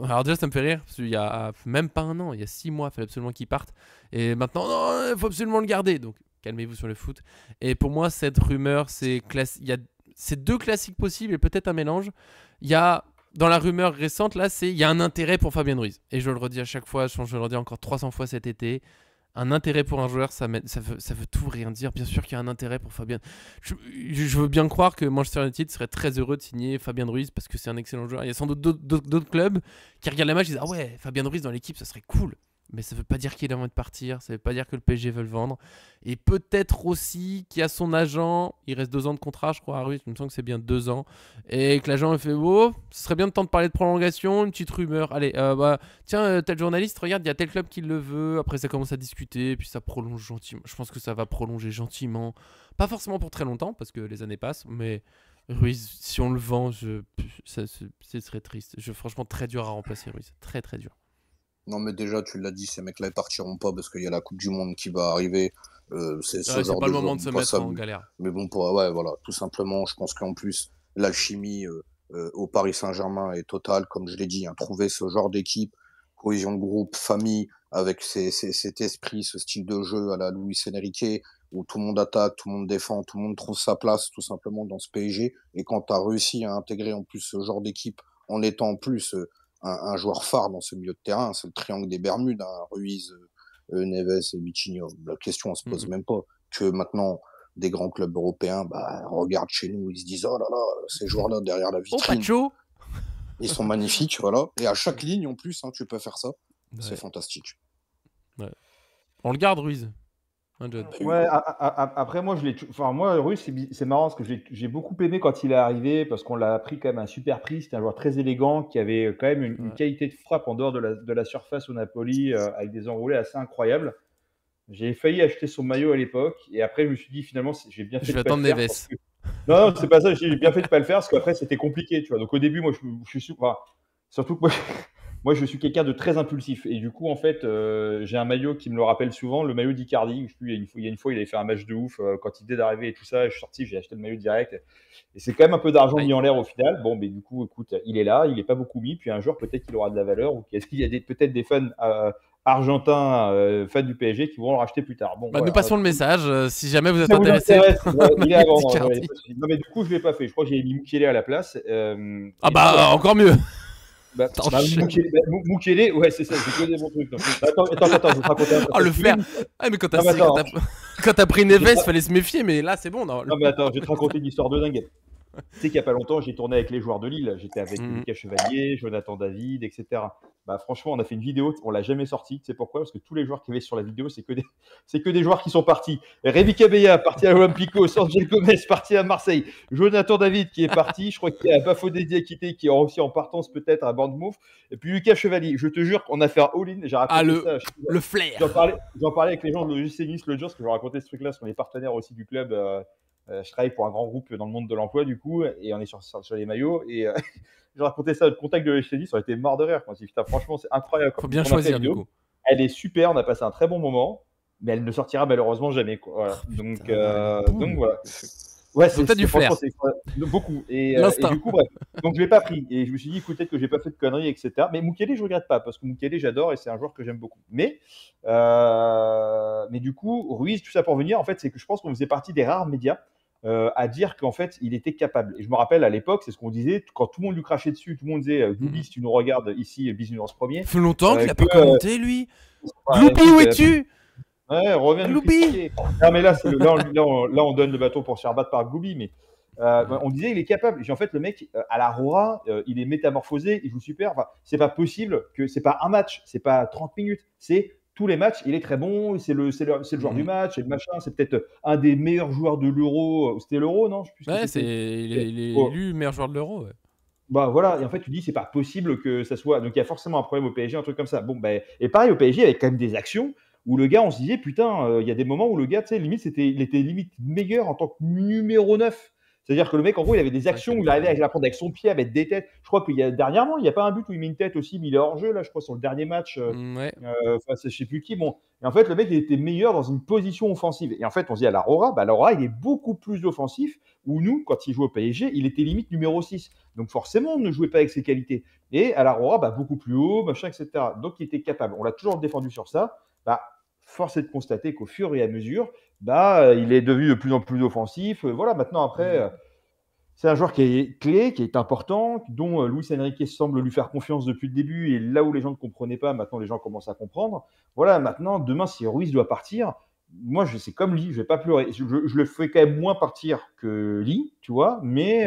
alors déjà, ça me fait rire. Parce qu'il y a même pas un an, il y a 6 mois, il fallait absolument qu'il parte. Et maintenant, non, il faut absolument le garder. Donc, calmez-vous sur le foot. Et pour moi, cette rumeur, il y a c'est 2 classiques possibles et peut-être un mélange. Il y a, dans la rumeur récente, là, il y a un intérêt pour Fabien Ruiz. Et je le redis à chaque fois, je pense que je le redis encore 300 fois cet été. Un intérêt pour un joueur, ça veut tout rien dire. Bien sûr qu'il y a un intérêt pour Fabien. Je veux bien croire que Manchester United serait très heureux de signer Fabien Ruiz parce que c'est un excellent joueur. Il y a sans doute d'autres clubs qui regardent la match et disent ah ouais, Fabien Ruiz dans l'équipe, ça serait cool. Mais ça veut pas dire qu'il a envie de partir, ça veut pas dire que le PSG veut le vendre. Et peut-être aussi qu'il y a son agent, il reste 2 ans de contrat, je crois, à Ruiz, il me semble que c'est bien 2 ans. Et que l'agent il fait oh, ce serait bien de temps de parler de prolongation, une petite rumeur. Allez, tiens, tel journaliste, regarde, il y a tel club qui le veut. Après, ça commence à discuter, puis ça prolonge gentiment. Je pense que ça va prolonger gentiment. Pas forcément pour très longtemps, parce que les années passent, mais Ruiz, si on le vend, ce serait triste. Franchement, très dur à remplacer, Ruiz. Très, très dur. Non, mais déjà, tu l'as dit, ces mecs-là, ils partiront pas parce qu'il y a la Coupe du Monde qui va arriver. C'est ce genre pas le de moment joueur, de se pas mettre ça. en galère. Mais bon, ouais, voilà, tout simplement, je pense qu'en plus, l'alchimie au Paris Saint-Germain est totale. Comme je l'ai dit, hein, trouver ce genre d'équipe, cohésion de groupe, famille, avec cet esprit, ce style de jeu à la Luis Enrique, où tout le monde attaque, tout le monde défend, tout le monde trouve sa place, tout simplement, dans ce PSG. Et quand tu as réussi à intégrer en plus ce genre d'équipe, en étant en plus un joueur phare dans ce milieu de terrain, c'est le triangle des Bermudes, hein, Ruiz, Neves et Vitinha. La question, on se pose même pas. Que maintenant, des grands clubs européens regardent chez nous, ils se disent oh là là, ces joueurs-là derrière la vitrine, ils sont magnifiques, voilà. Et à chaque ligne en plus, hein, tu peux faire ça. Ouais. C'est fantastique. Ouais. On le garde, Ruiz. Ouais, après moi, Ruiz, c'est marrant parce que j'ai beaucoup aimé quand il est arrivé parce qu'on l'a pris quand même un super prix. C'était un joueur très élégant qui avait quand même une qualité de frappe en dehors de la surface au Napoli avec des enroulés assez incroyables. J'ai failli acheter son maillot à l'époque et après je me suis dit finalement j'ai bien fait de pas le faire. Que... Non, c'est pas ça. J'ai bien fait de pas le faire parce qu'après c'était compliqué, tu vois. Donc au début, moi je suis surtout que moi, je suis quelqu'un de très impulsif. Et du coup, en fait, j'ai un maillot qui me le rappelle souvent, le maillot d'Icardi. Il y a une fois, il avait fait un match de ouf. Quand il venait d'arriver et tout ça, je suis sorti, j'ai acheté le maillot direct. Et c'est quand même un peu d'argent mis en l'air au final. Bon, mais du coup, écoute, il est là, il n'est pas beaucoup mis. Puis un jour, peut-être qu'il aura de la valeur. Ou est-ce qu'il y a peut-être des fans argentins, fans du PSG, qui vont le racheter plus tard. Bon, nous passons le message. Si jamais vous êtes ça intéressé. Il est à vendre. Non, mais du coup, je ne l'ai pas fait. Je crois que j'ai mis Mukele à la place. Encore mieux. Mukele, ouais, c'est ça, j'ai que des bons trucs. Attends, je vais te raconter un truc. Oh, le flair. Ah, mais quand t'as pris Neves, il fallait se méfier, mais là, c'est bon. Non, mais attends, je vais te raconter une histoire de dingue. Tu sais qu'il n'y a pas longtemps, j'ai tourné avec les joueurs de Lille. J'étais avec Lucas Chevalier, Jonathan David, etc. Franchement, on a fait une vidéo, on l'a jamais sortie. Tu sais pourquoi? Parce que tous les joueurs qui avaient sur la vidéo, c'est que des joueurs qui sont partis. Rémi Cabella, parti à l'Olympico. Sergio Gomez, parti à Marseille. Jonathan David, qui est parti. Je crois qu'il y a Bafodé Diakité, qui est aussi en partance peut-être à Bournemouth. Et puis Lucas Chevalier. Je te jure qu'on a fait un all-in. J'ai raconté ça. Le flair. J'en parlais avec les gens de l'OGC Nice l'autre jour, parce que je racontais ce truc-là, parce qu'on est partenaires aussi du club. Je travaille pour un grand groupe dans le monde de l'emploi, du coup, et on est sur les maillots. Et je racontais ça, le contact de l'OGC Nice, ça aurait été mort de rire. Quand je dis, franchement, c'est incroyable. Faut bien choisir, du coup. Elle est super, on a passé un très bon moment, mais elle ne sortira malheureusement jamais. Quoi. Voilà. Donc voilà. Ouais, c'est du flair. Beaucoup. Et du coup, bref. Donc je l'ai pas pris. Et je me suis dit, peut-être que j'ai pas fait de conneries, etc. Mais Mukele, je regrette pas, parce que Mukele, j'adore et c'est un joueur que j'aime beaucoup. Mais du coup, Ruiz, tout ça pour venir, en fait, c'est que je pense qu'on faisait partie des rares médias à dire qu'en fait, il était capable. Et je me rappelle à l'époque, c'est ce qu'on disait, quand tout le monde lui crachait dessus, tout le monde disait Gloubi, si tu nous regardes ici, Business Premier. Ça fait longtemps qu'il a pas commenté, lui. Gloubi, où es-tu? Ouais, reviens Gloubi. Non, mais là, on donne le bateau pour se faire battre par Gloubi, mais on disait il est capable. En fait, le mec, à la Rora, il est métamorphosé, il joue super. Enfin, c'est pas possible que c'est pas un match, c'est pas 30 minutes, c'est tous les matchs, il est très bon, c'est le joueur du match, c'est le machin, c'est peut-être un des meilleurs joueurs de l'Euro. C'était l'Euro, non? Je sais plus ce que Ouais, c'était. il est Oh, élu meilleur joueur de l'Euro. Ouais. bah voilà, et en fait, tu dis, c'est pas possible que ça soit. Donc il y a forcément un problème au PSG, un truc comme ça. Bon, ben, et pareil, au PSG, il y avait quand même des actions où le gars, on se disait, putain, il y a des moments où le gars, tu sais, limite, il était limite meilleur en tant que numéro 9. C'est-à-dire que le mec, en gros, il avait des C'est vrai actions qu'il où est il arrivait fort. à la prendre avec son pied, à mettre des têtes. Je crois qu'il y a dernièrement, il n'y a pas un but où il met une tête aussi, mais il est hors jeu, là, je crois, sur le dernier match Ouais. face à je sais plus qui. Bon, et en fait, le mec, il était meilleur dans une position offensive. Et en fait, on se dit à l'Aurora, bah, l'Aurora, il est beaucoup plus offensif, où nous, quand il joue au PSG, il était limite numéro 6. Donc forcément, on ne jouait pas avec ses qualités. Et à l'Aurora, bah, beaucoup plus haut, machin, etc. Donc il était capable. On l'a toujours défendu sur ça. Bah, force est de constater qu'au fur et à mesure, bah, il est devenu de plus en plus offensif. Voilà, maintenant, après, c'est un joueur qui est clé, qui est important, dont Luis Enrique semble lui faire confiance depuis le début. Et là où les gens ne comprenaient pas, maintenant les gens commencent à comprendre. Voilà, maintenant, demain, si Ruiz doit partir, moi, c'est comme Lee, je ne vais pas pleurer. Je le fais quand même moins partir que Lee, tu vois, mais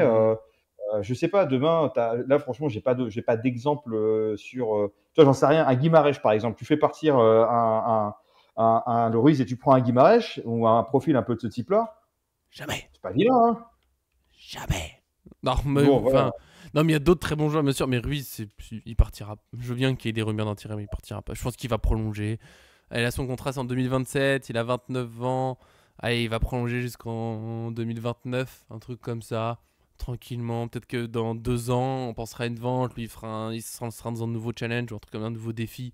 je ne sais pas, demain, là, franchement, j'ai pas d'exemple sur. Tu vois, j'en sais rien. Un Guimarães, par exemple, tu fais partir le Ruiz et tu prends un Guimarães ou un profil un peu de ce type-là, Jamais. c'est pas vilain, hein. Jamais. Non, mais Bon, voilà. enfin, non, mais il y a d'autres très bons joueurs, bien sûr. Mais Ruiz, il partira. Je veux bien qu'il y ait des rumeurs d'intérêt, mais il partira pas. Je pense qu'il va prolonger. Il a son contrat, c'est en 2027. Il a 29 ans. Allez, il va prolonger jusqu'en 2029, un truc comme ça, tranquillement. Peut-être que dans 2 ans, on pensera à une vente. Lui, il se lancera dans un nouveau challenge ou un truc comme un nouveau défi.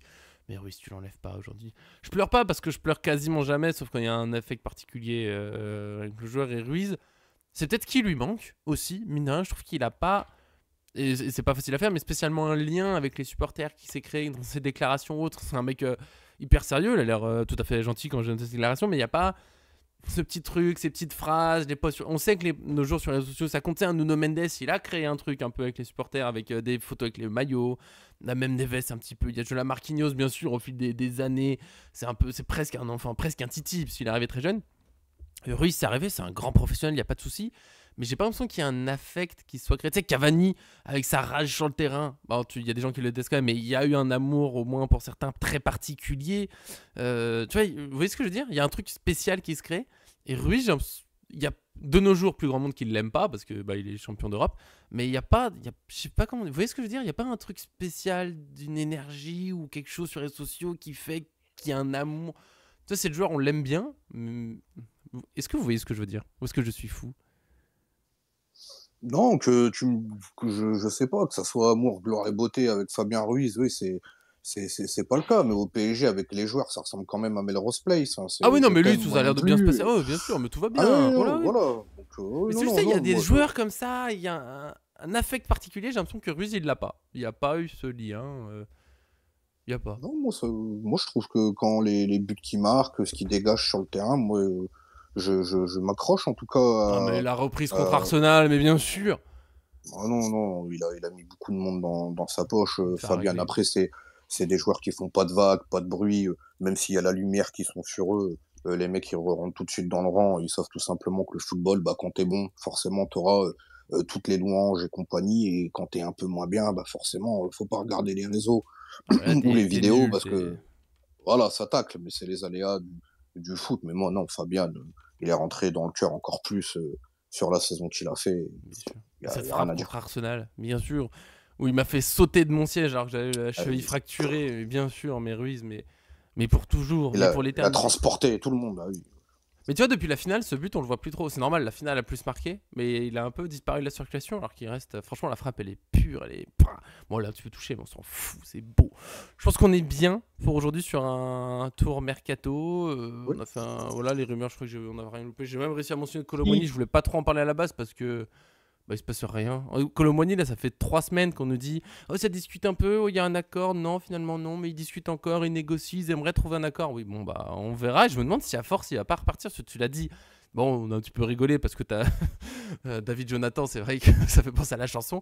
Mais Ruiz, tu l'enlèves pas aujourd'hui. Je pleure pas parce que je pleure quasiment jamais, sauf quand il y a un affect particulier avec le joueur et Ruiz. C'est peut-être qui lui manque aussi, mine de rien. Je trouve qu'il a pas, et c'est pas facile à faire, mais spécialement un lien avec les supporters qui s'est créé dans ses déclarations autres. C'est un mec hyper sérieux, il a l'air tout à fait gentil quand je donne ses déclarations, mais il n'y a pas ce petit truc, ces petites phrases, les posts. On sait que nos jours sur les réseaux sociaux, ça compte. Un Nuno Mendes, il a créé un truc un peu avec les supporters, avec des photos avec les maillots, même des vestes un petit peu. Il y a Jola Marquinhos, bien sûr, au fil des années. C'est presque un enfant, presque un titi, parce qu'il est arrivé très jeune. Ruiz, c'est arrivé, c'est un grand professionnel, il n'y a pas de souci. Mais j'ai pas l'impression qu'il y ait un affect qui soit créé. Tu sais, Cavani, avec sa rage sur le terrain, il y a des gens qui le détestent quand même, mais il y a eu un amour, au moins pour certains, très particulier. Tu vois, vous voyez ce que je veux dire? Il y a un truc spécial qui se crée. Et Ruiz, il y a de nos jours plus grand monde qui ne l'aime pas, parce que il est champion d'Europe. Mais il n'y a pas, je sais pas comment. Vous voyez ce que je veux dire? Il n'y a pas un truc spécial d'une énergie ou quelque chose sur les réseaux sociaux qui fait qu'il y a un amour. Tu sais, c'est le joueur, on l'aime bien. Est-ce que vous voyez ce que je veux dire? Ou est-ce que je suis fou? Non, je sais pas, que ça soit amour, gloire et beauté avec Fabien Ruiz, oui, c'est pas le cas, mais au PSG, avec les joueurs, ça ressemble quand même à Melrose Place, hein, Ah oui, non, c'est mais quand lui, même, tout moi ça a l'air non de bien se plus. passer. Oh, bien sûr, mais tout va Ah oui, bien. Voilà, non, oui. voilà. Donc, Mais non, c'est juste non, ça, il y a non, des moi, joueurs comme ça, il y a un affect particulier. J'ai l'impression que Ruiz, il l'a pas. Il n'y a pas eu ce lien. Il n'y a pas. non, moi, je trouve que quand les buts qu'il marque, ce qu'il dégage sur le terrain, moi, je m'accroche en tout cas Ah, mais à, la reprise contre à- Arsenal, mais bien sûr. Ah non, non, il a mis beaucoup de monde dans sa poche, Ça a Fabian. réglé. Après, c'est des joueurs qui font pas de vagues, pas de bruit, même s'il y a la lumière qui sont sur eux, les mecs, ils rentrent tout de suite dans le rang. Ils savent tout simplement que le football, bah, quand t'es bon, forcément, t'auras toutes les louanges et compagnie. Et quand t'es un peu moins bien, bah, forcément, faut pas regarder les réseaux Ah, mais là, ou les t'es vidéos nul. parce que, voilà, ça tacle, mais c'est les aléas du foot. Mais moi, non, Fabian, il est rentré dans le cœur encore plus sur la saison qu'il a fait. Bien sûr. Il Cette y a rien frappe à contre dire. Arsenal, bien sûr. Où il m'a fait sauter de mon siège alors que j'avais la Euh, cheville fracturée, bien sûr, mais Ruiz, mais pour toujours, mais pour il a l'éternité. transporté tout le monde. Ah oui. Mais tu vois, depuis la finale, ce but, on le voit plus trop. C'est normal, la finale a plus marqué, mais il a un peu disparu de la circulation, alors qu'il reste. Franchement, la frappe, elle est pure, elle est. Bon, là, tu peux toucher, mais on s'en fout, c'est beau. Je pense qu'on est bien pour aujourd'hui sur un tour mercato. Oui. On a fait voilà, les rumeurs, je crois qu'on n'a rien loupé. J'ai même réussi à mentionner Kolo Muani, Qui- je voulais pas trop en parler à la base parce que. Il se passe rien. Kolo Muani, là, ça fait 3 semaines qu'on nous dit oh, ça discute un peu, oh, il y a un accord. Non, finalement, non, mais ils discutent encore, ils négocient, ils aimeraient trouver un accord. Oui, bon, bah, on verra. Et je me demande si à force, il va pas repartir. Parce que tu l'as dit. Bon, on a un petit peu rigolé parce que t'as David Jonathan, c'est vrai que ça fait penser à la chanson.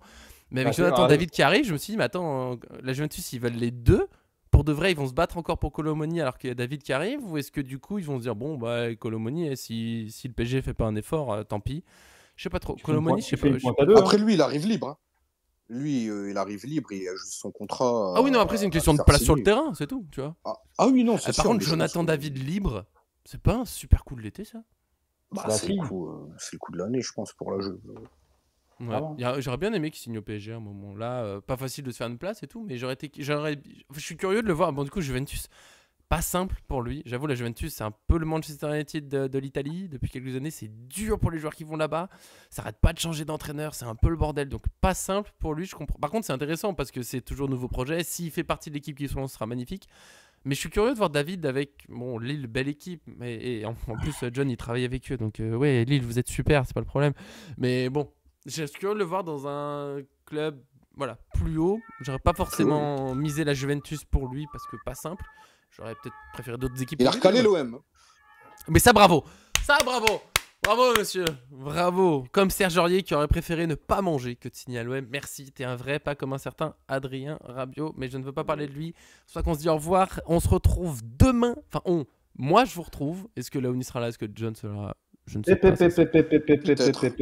Mais avec Ah, c'est vrai, Jonathan ah, David qui arrive, je me suis dit, mais attends, la Juventus, ils veulent les deux. Pour de vrai, ils vont se battre encore pour Kolo Muani alors qu'il y a David qui arrive. Ou est-ce que du coup, ils vont se dire, bon, bah, Kolo Muani, si le PSG fait pas un effort, tant pis. Je sais pas trop. tu fais une Kolo Muani, pointe, je sais tu fais pas. une pointe à deux, hein. Après lui, il arrive libre, hein. Lui, il arrive libre, il a juste son contrat Ah oui, non, après, c'est une à question de faire place sur le signer. terrain, c'est tout, tu vois. Ah oui, non, c'est Par sûr. contre, Mais je pense Jonathan que David libre, c'est pas un super coup de l'été, ça? bah, Bah si, c'est le coup de l'année, je pense, pour la jeu. Ouais, vraiment. j'aurais bien aimé qu'il signe au PSG à un moment. Là, pas facile de se faire une place et tout, mais je suis curieux de le voir. Bon, du coup, Juventus, pas simple pour lui. J'avoue, la Juventus, c'est un peu le Manchester United de l'Italie. Depuis quelques années, c'est dur pour les joueurs qui vont là-bas. Ça arrête pas de changer d'entraîneur, c'est un peu le bordel. Donc, pas simple pour lui, je comprends. Par contre, c'est intéressant parce que c'est toujours nouveau projet. S'il fait partie de l'équipe qui se lance, ce sera magnifique. Mais je suis curieux de voir David avec bon, Lille, belle équipe. Et en plus, John, il travaille avec eux. Donc, ouais, Lille, vous êtes super, c'est pas le problème. Mais bon, je suis curieux de le voir dans un club voilà, plus haut. J'aurais pas forcément misé la Juventus pour lui parce que pas simple. J'aurais peut-être préféré d'autres équipes Il a pour lui. Mais, recalé ouais. l'OM. Mais ça, bravo. Ça, bravo. Bravo, monsieur. Bravo. Comme Serge Aurier qui aurait préféré ne pas manger que de signer à l'OM. Merci. T'es un vrai, pas comme un certain Adrien Rabiot. Mais je ne veux pas parler de lui. Soit qu'on se dit au revoir. On se retrouve demain. Enfin, moi, je vous retrouve. Est-ce que Laouni sera là? Est-ce que John sera là? Je ne sais pas.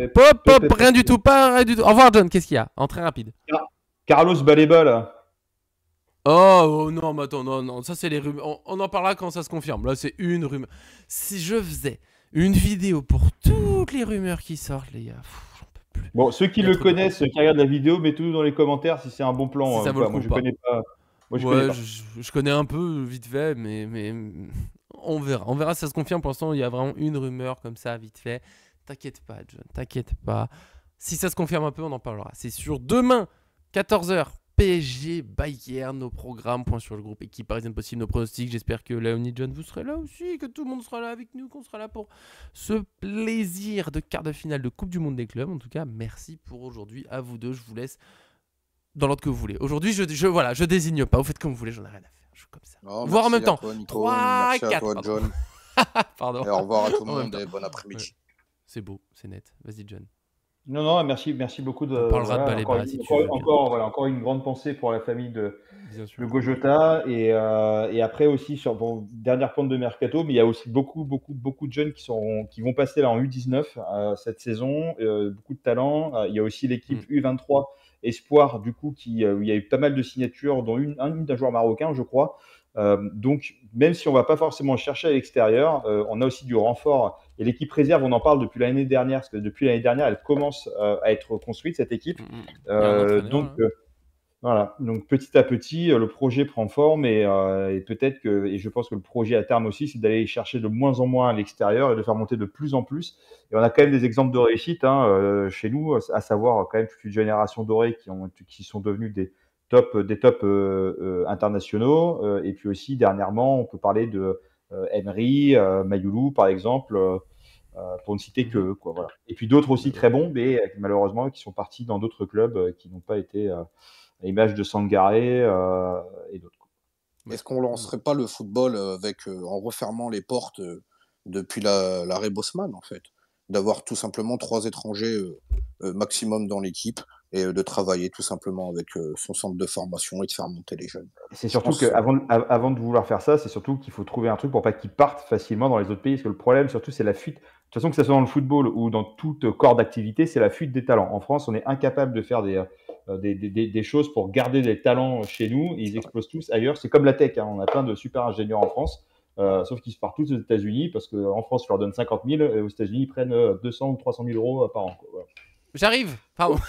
Pop, pop, rien du tout. Pas rien du tout. Au revoir, John. Qu'est-ce qu'il y a? En très rapide. Carlos Baleba, là. Oh non, mais attends, non, ça c'est les rumeurs. On en parlera quand ça se confirme. Là, c'est une rumeur. Si je faisais une vidéo pour toutes les rumeurs qui sortent, les gars, j'en peux plus. Bon, ceux qui le connaissent, qui regardent la vidéo, mettez-nous dans les commentaires si c'est un bon plan. Si ça Ou vaut le pas. coup Moi, ou je pas. connais pas. Moi, je connais Ouais, pas. je connais un peu vite fait, mais on verra. On verra si ça se confirme. Pour l'instant, il y a vraiment une rumeur comme ça, vite fait. T'inquiète pas, John, t'inquiète pas. Si ça se confirme un peu, on en parlera. C'est sur demain, 14h. PSG, Bayern, nos programmes, point sur le groupe équipe parisienne possible, nos pronostics. J'espère que Léonie John, vous serez là aussi, que tout le monde sera là avec nous, qu'on sera là pour ce plaisir de quart de finale de Coupe du Monde des clubs. En tout cas, merci pour aujourd'hui. À vous deux, je vous laisse dans l'ordre que vous voulez. Aujourd'hui, je désigne pas. Vous faites comme vous voulez, j'en ai rien à faire. Je suis comme ça. Non, Voir en même merci temps. à toi, Nico. 3, Merci 4. à toi, John. Pardon. Et au revoir à tout le En même monde temps. et bon après-midi. C'est beau, c'est net. Vas-y, John. Non, merci beaucoup de. On parlera de Voilà, Baleba si tu veux. encore une grande pensée pour la famille de Bien sûr. Gojota et après aussi sur bon, dernière pointe de mercato, mais il y a aussi beaucoup de jeunes qui vont passer là en U19 cette saison, beaucoup de talent. Il y a aussi l'équipe U23 Espoir du coup où il y a eu pas mal de signatures, dont une d'un joueur marocain, je crois. Donc même si on va pas forcément chercher à l'extérieur, on a aussi du renfort. Et l'équipe réserve, on en parle depuis l'année dernière, parce que depuis l'année dernière, elle commence à être construite, cette équipe. Il y a un entraîneur, là. Voilà, donc petit à petit, le projet prend forme et peut-être que, et je pense que le projet à terme aussi, c'est d'aller chercher de moins en moins à l'extérieur et de faire monter de plus en plus. Et on a quand même des exemples de réussite chez nous, à savoir quand même toute une génération dorée qui sont devenus des tops internationaux. Et puis aussi, dernièrement, on peut parler de Emery, Mayoulou, par exemple, pour ne citer que eux, quoi, voilà. Et puis d'autres aussi très bons, mais malheureusement, qui sont partis dans d'autres clubs qui n'ont pas été à l'image de Sangaré et d'autres. Est-ce qu'on lancerait pas le football en refermant les portes depuis l'arrêt Bosman, en fait? D'avoir tout simplement 3 étrangers maximum dans l'équipe et de travailler tout simplement avec son centre de formation et de faire monter les jeunes. C'est surtout qu'avant de vouloir faire ça, c'est surtout qu'il faut trouver un truc pour pas qu'ils partent facilement dans les autres pays. Parce que le problème, surtout, c'est la fuite. De toute façon, que ce soit dans le football ou dans toute corps d'activité, c'est la fuite des talents. En France, on est incapable de faire des choses pour garder des talents chez nous. Ils explosent tous ailleurs. C'est comme la tech. On a plein de super ingénieurs en France. Sauf qu'ils se partent tous aux États-Unis parce qu'en France, tu leur donnes 50 000 et aux États-Unis, ils prennent 200 ou 300 000 euros par an. Quoi. Voilà. J'arrive. Pardon.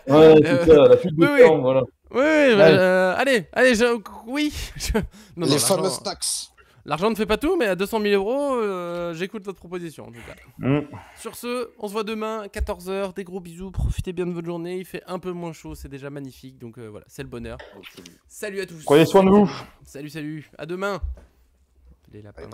Ouais, c'est ça, la fuite des talents, voilà. Oui, allez, oui. Non, les fameuses taxes. L'argent ne fait pas tout, mais à 200 000 euros, j'écoute votre proposition en tout cas. Sur ce, on se voit demain, 14h. Des gros bisous, profitez bien de votre journée. Il fait un peu moins chaud, c'est déjà magnifique. Donc voilà, c'est le bonheur. Salut à tous. Prenez soin de vous. Salut. À demain. Les lapins.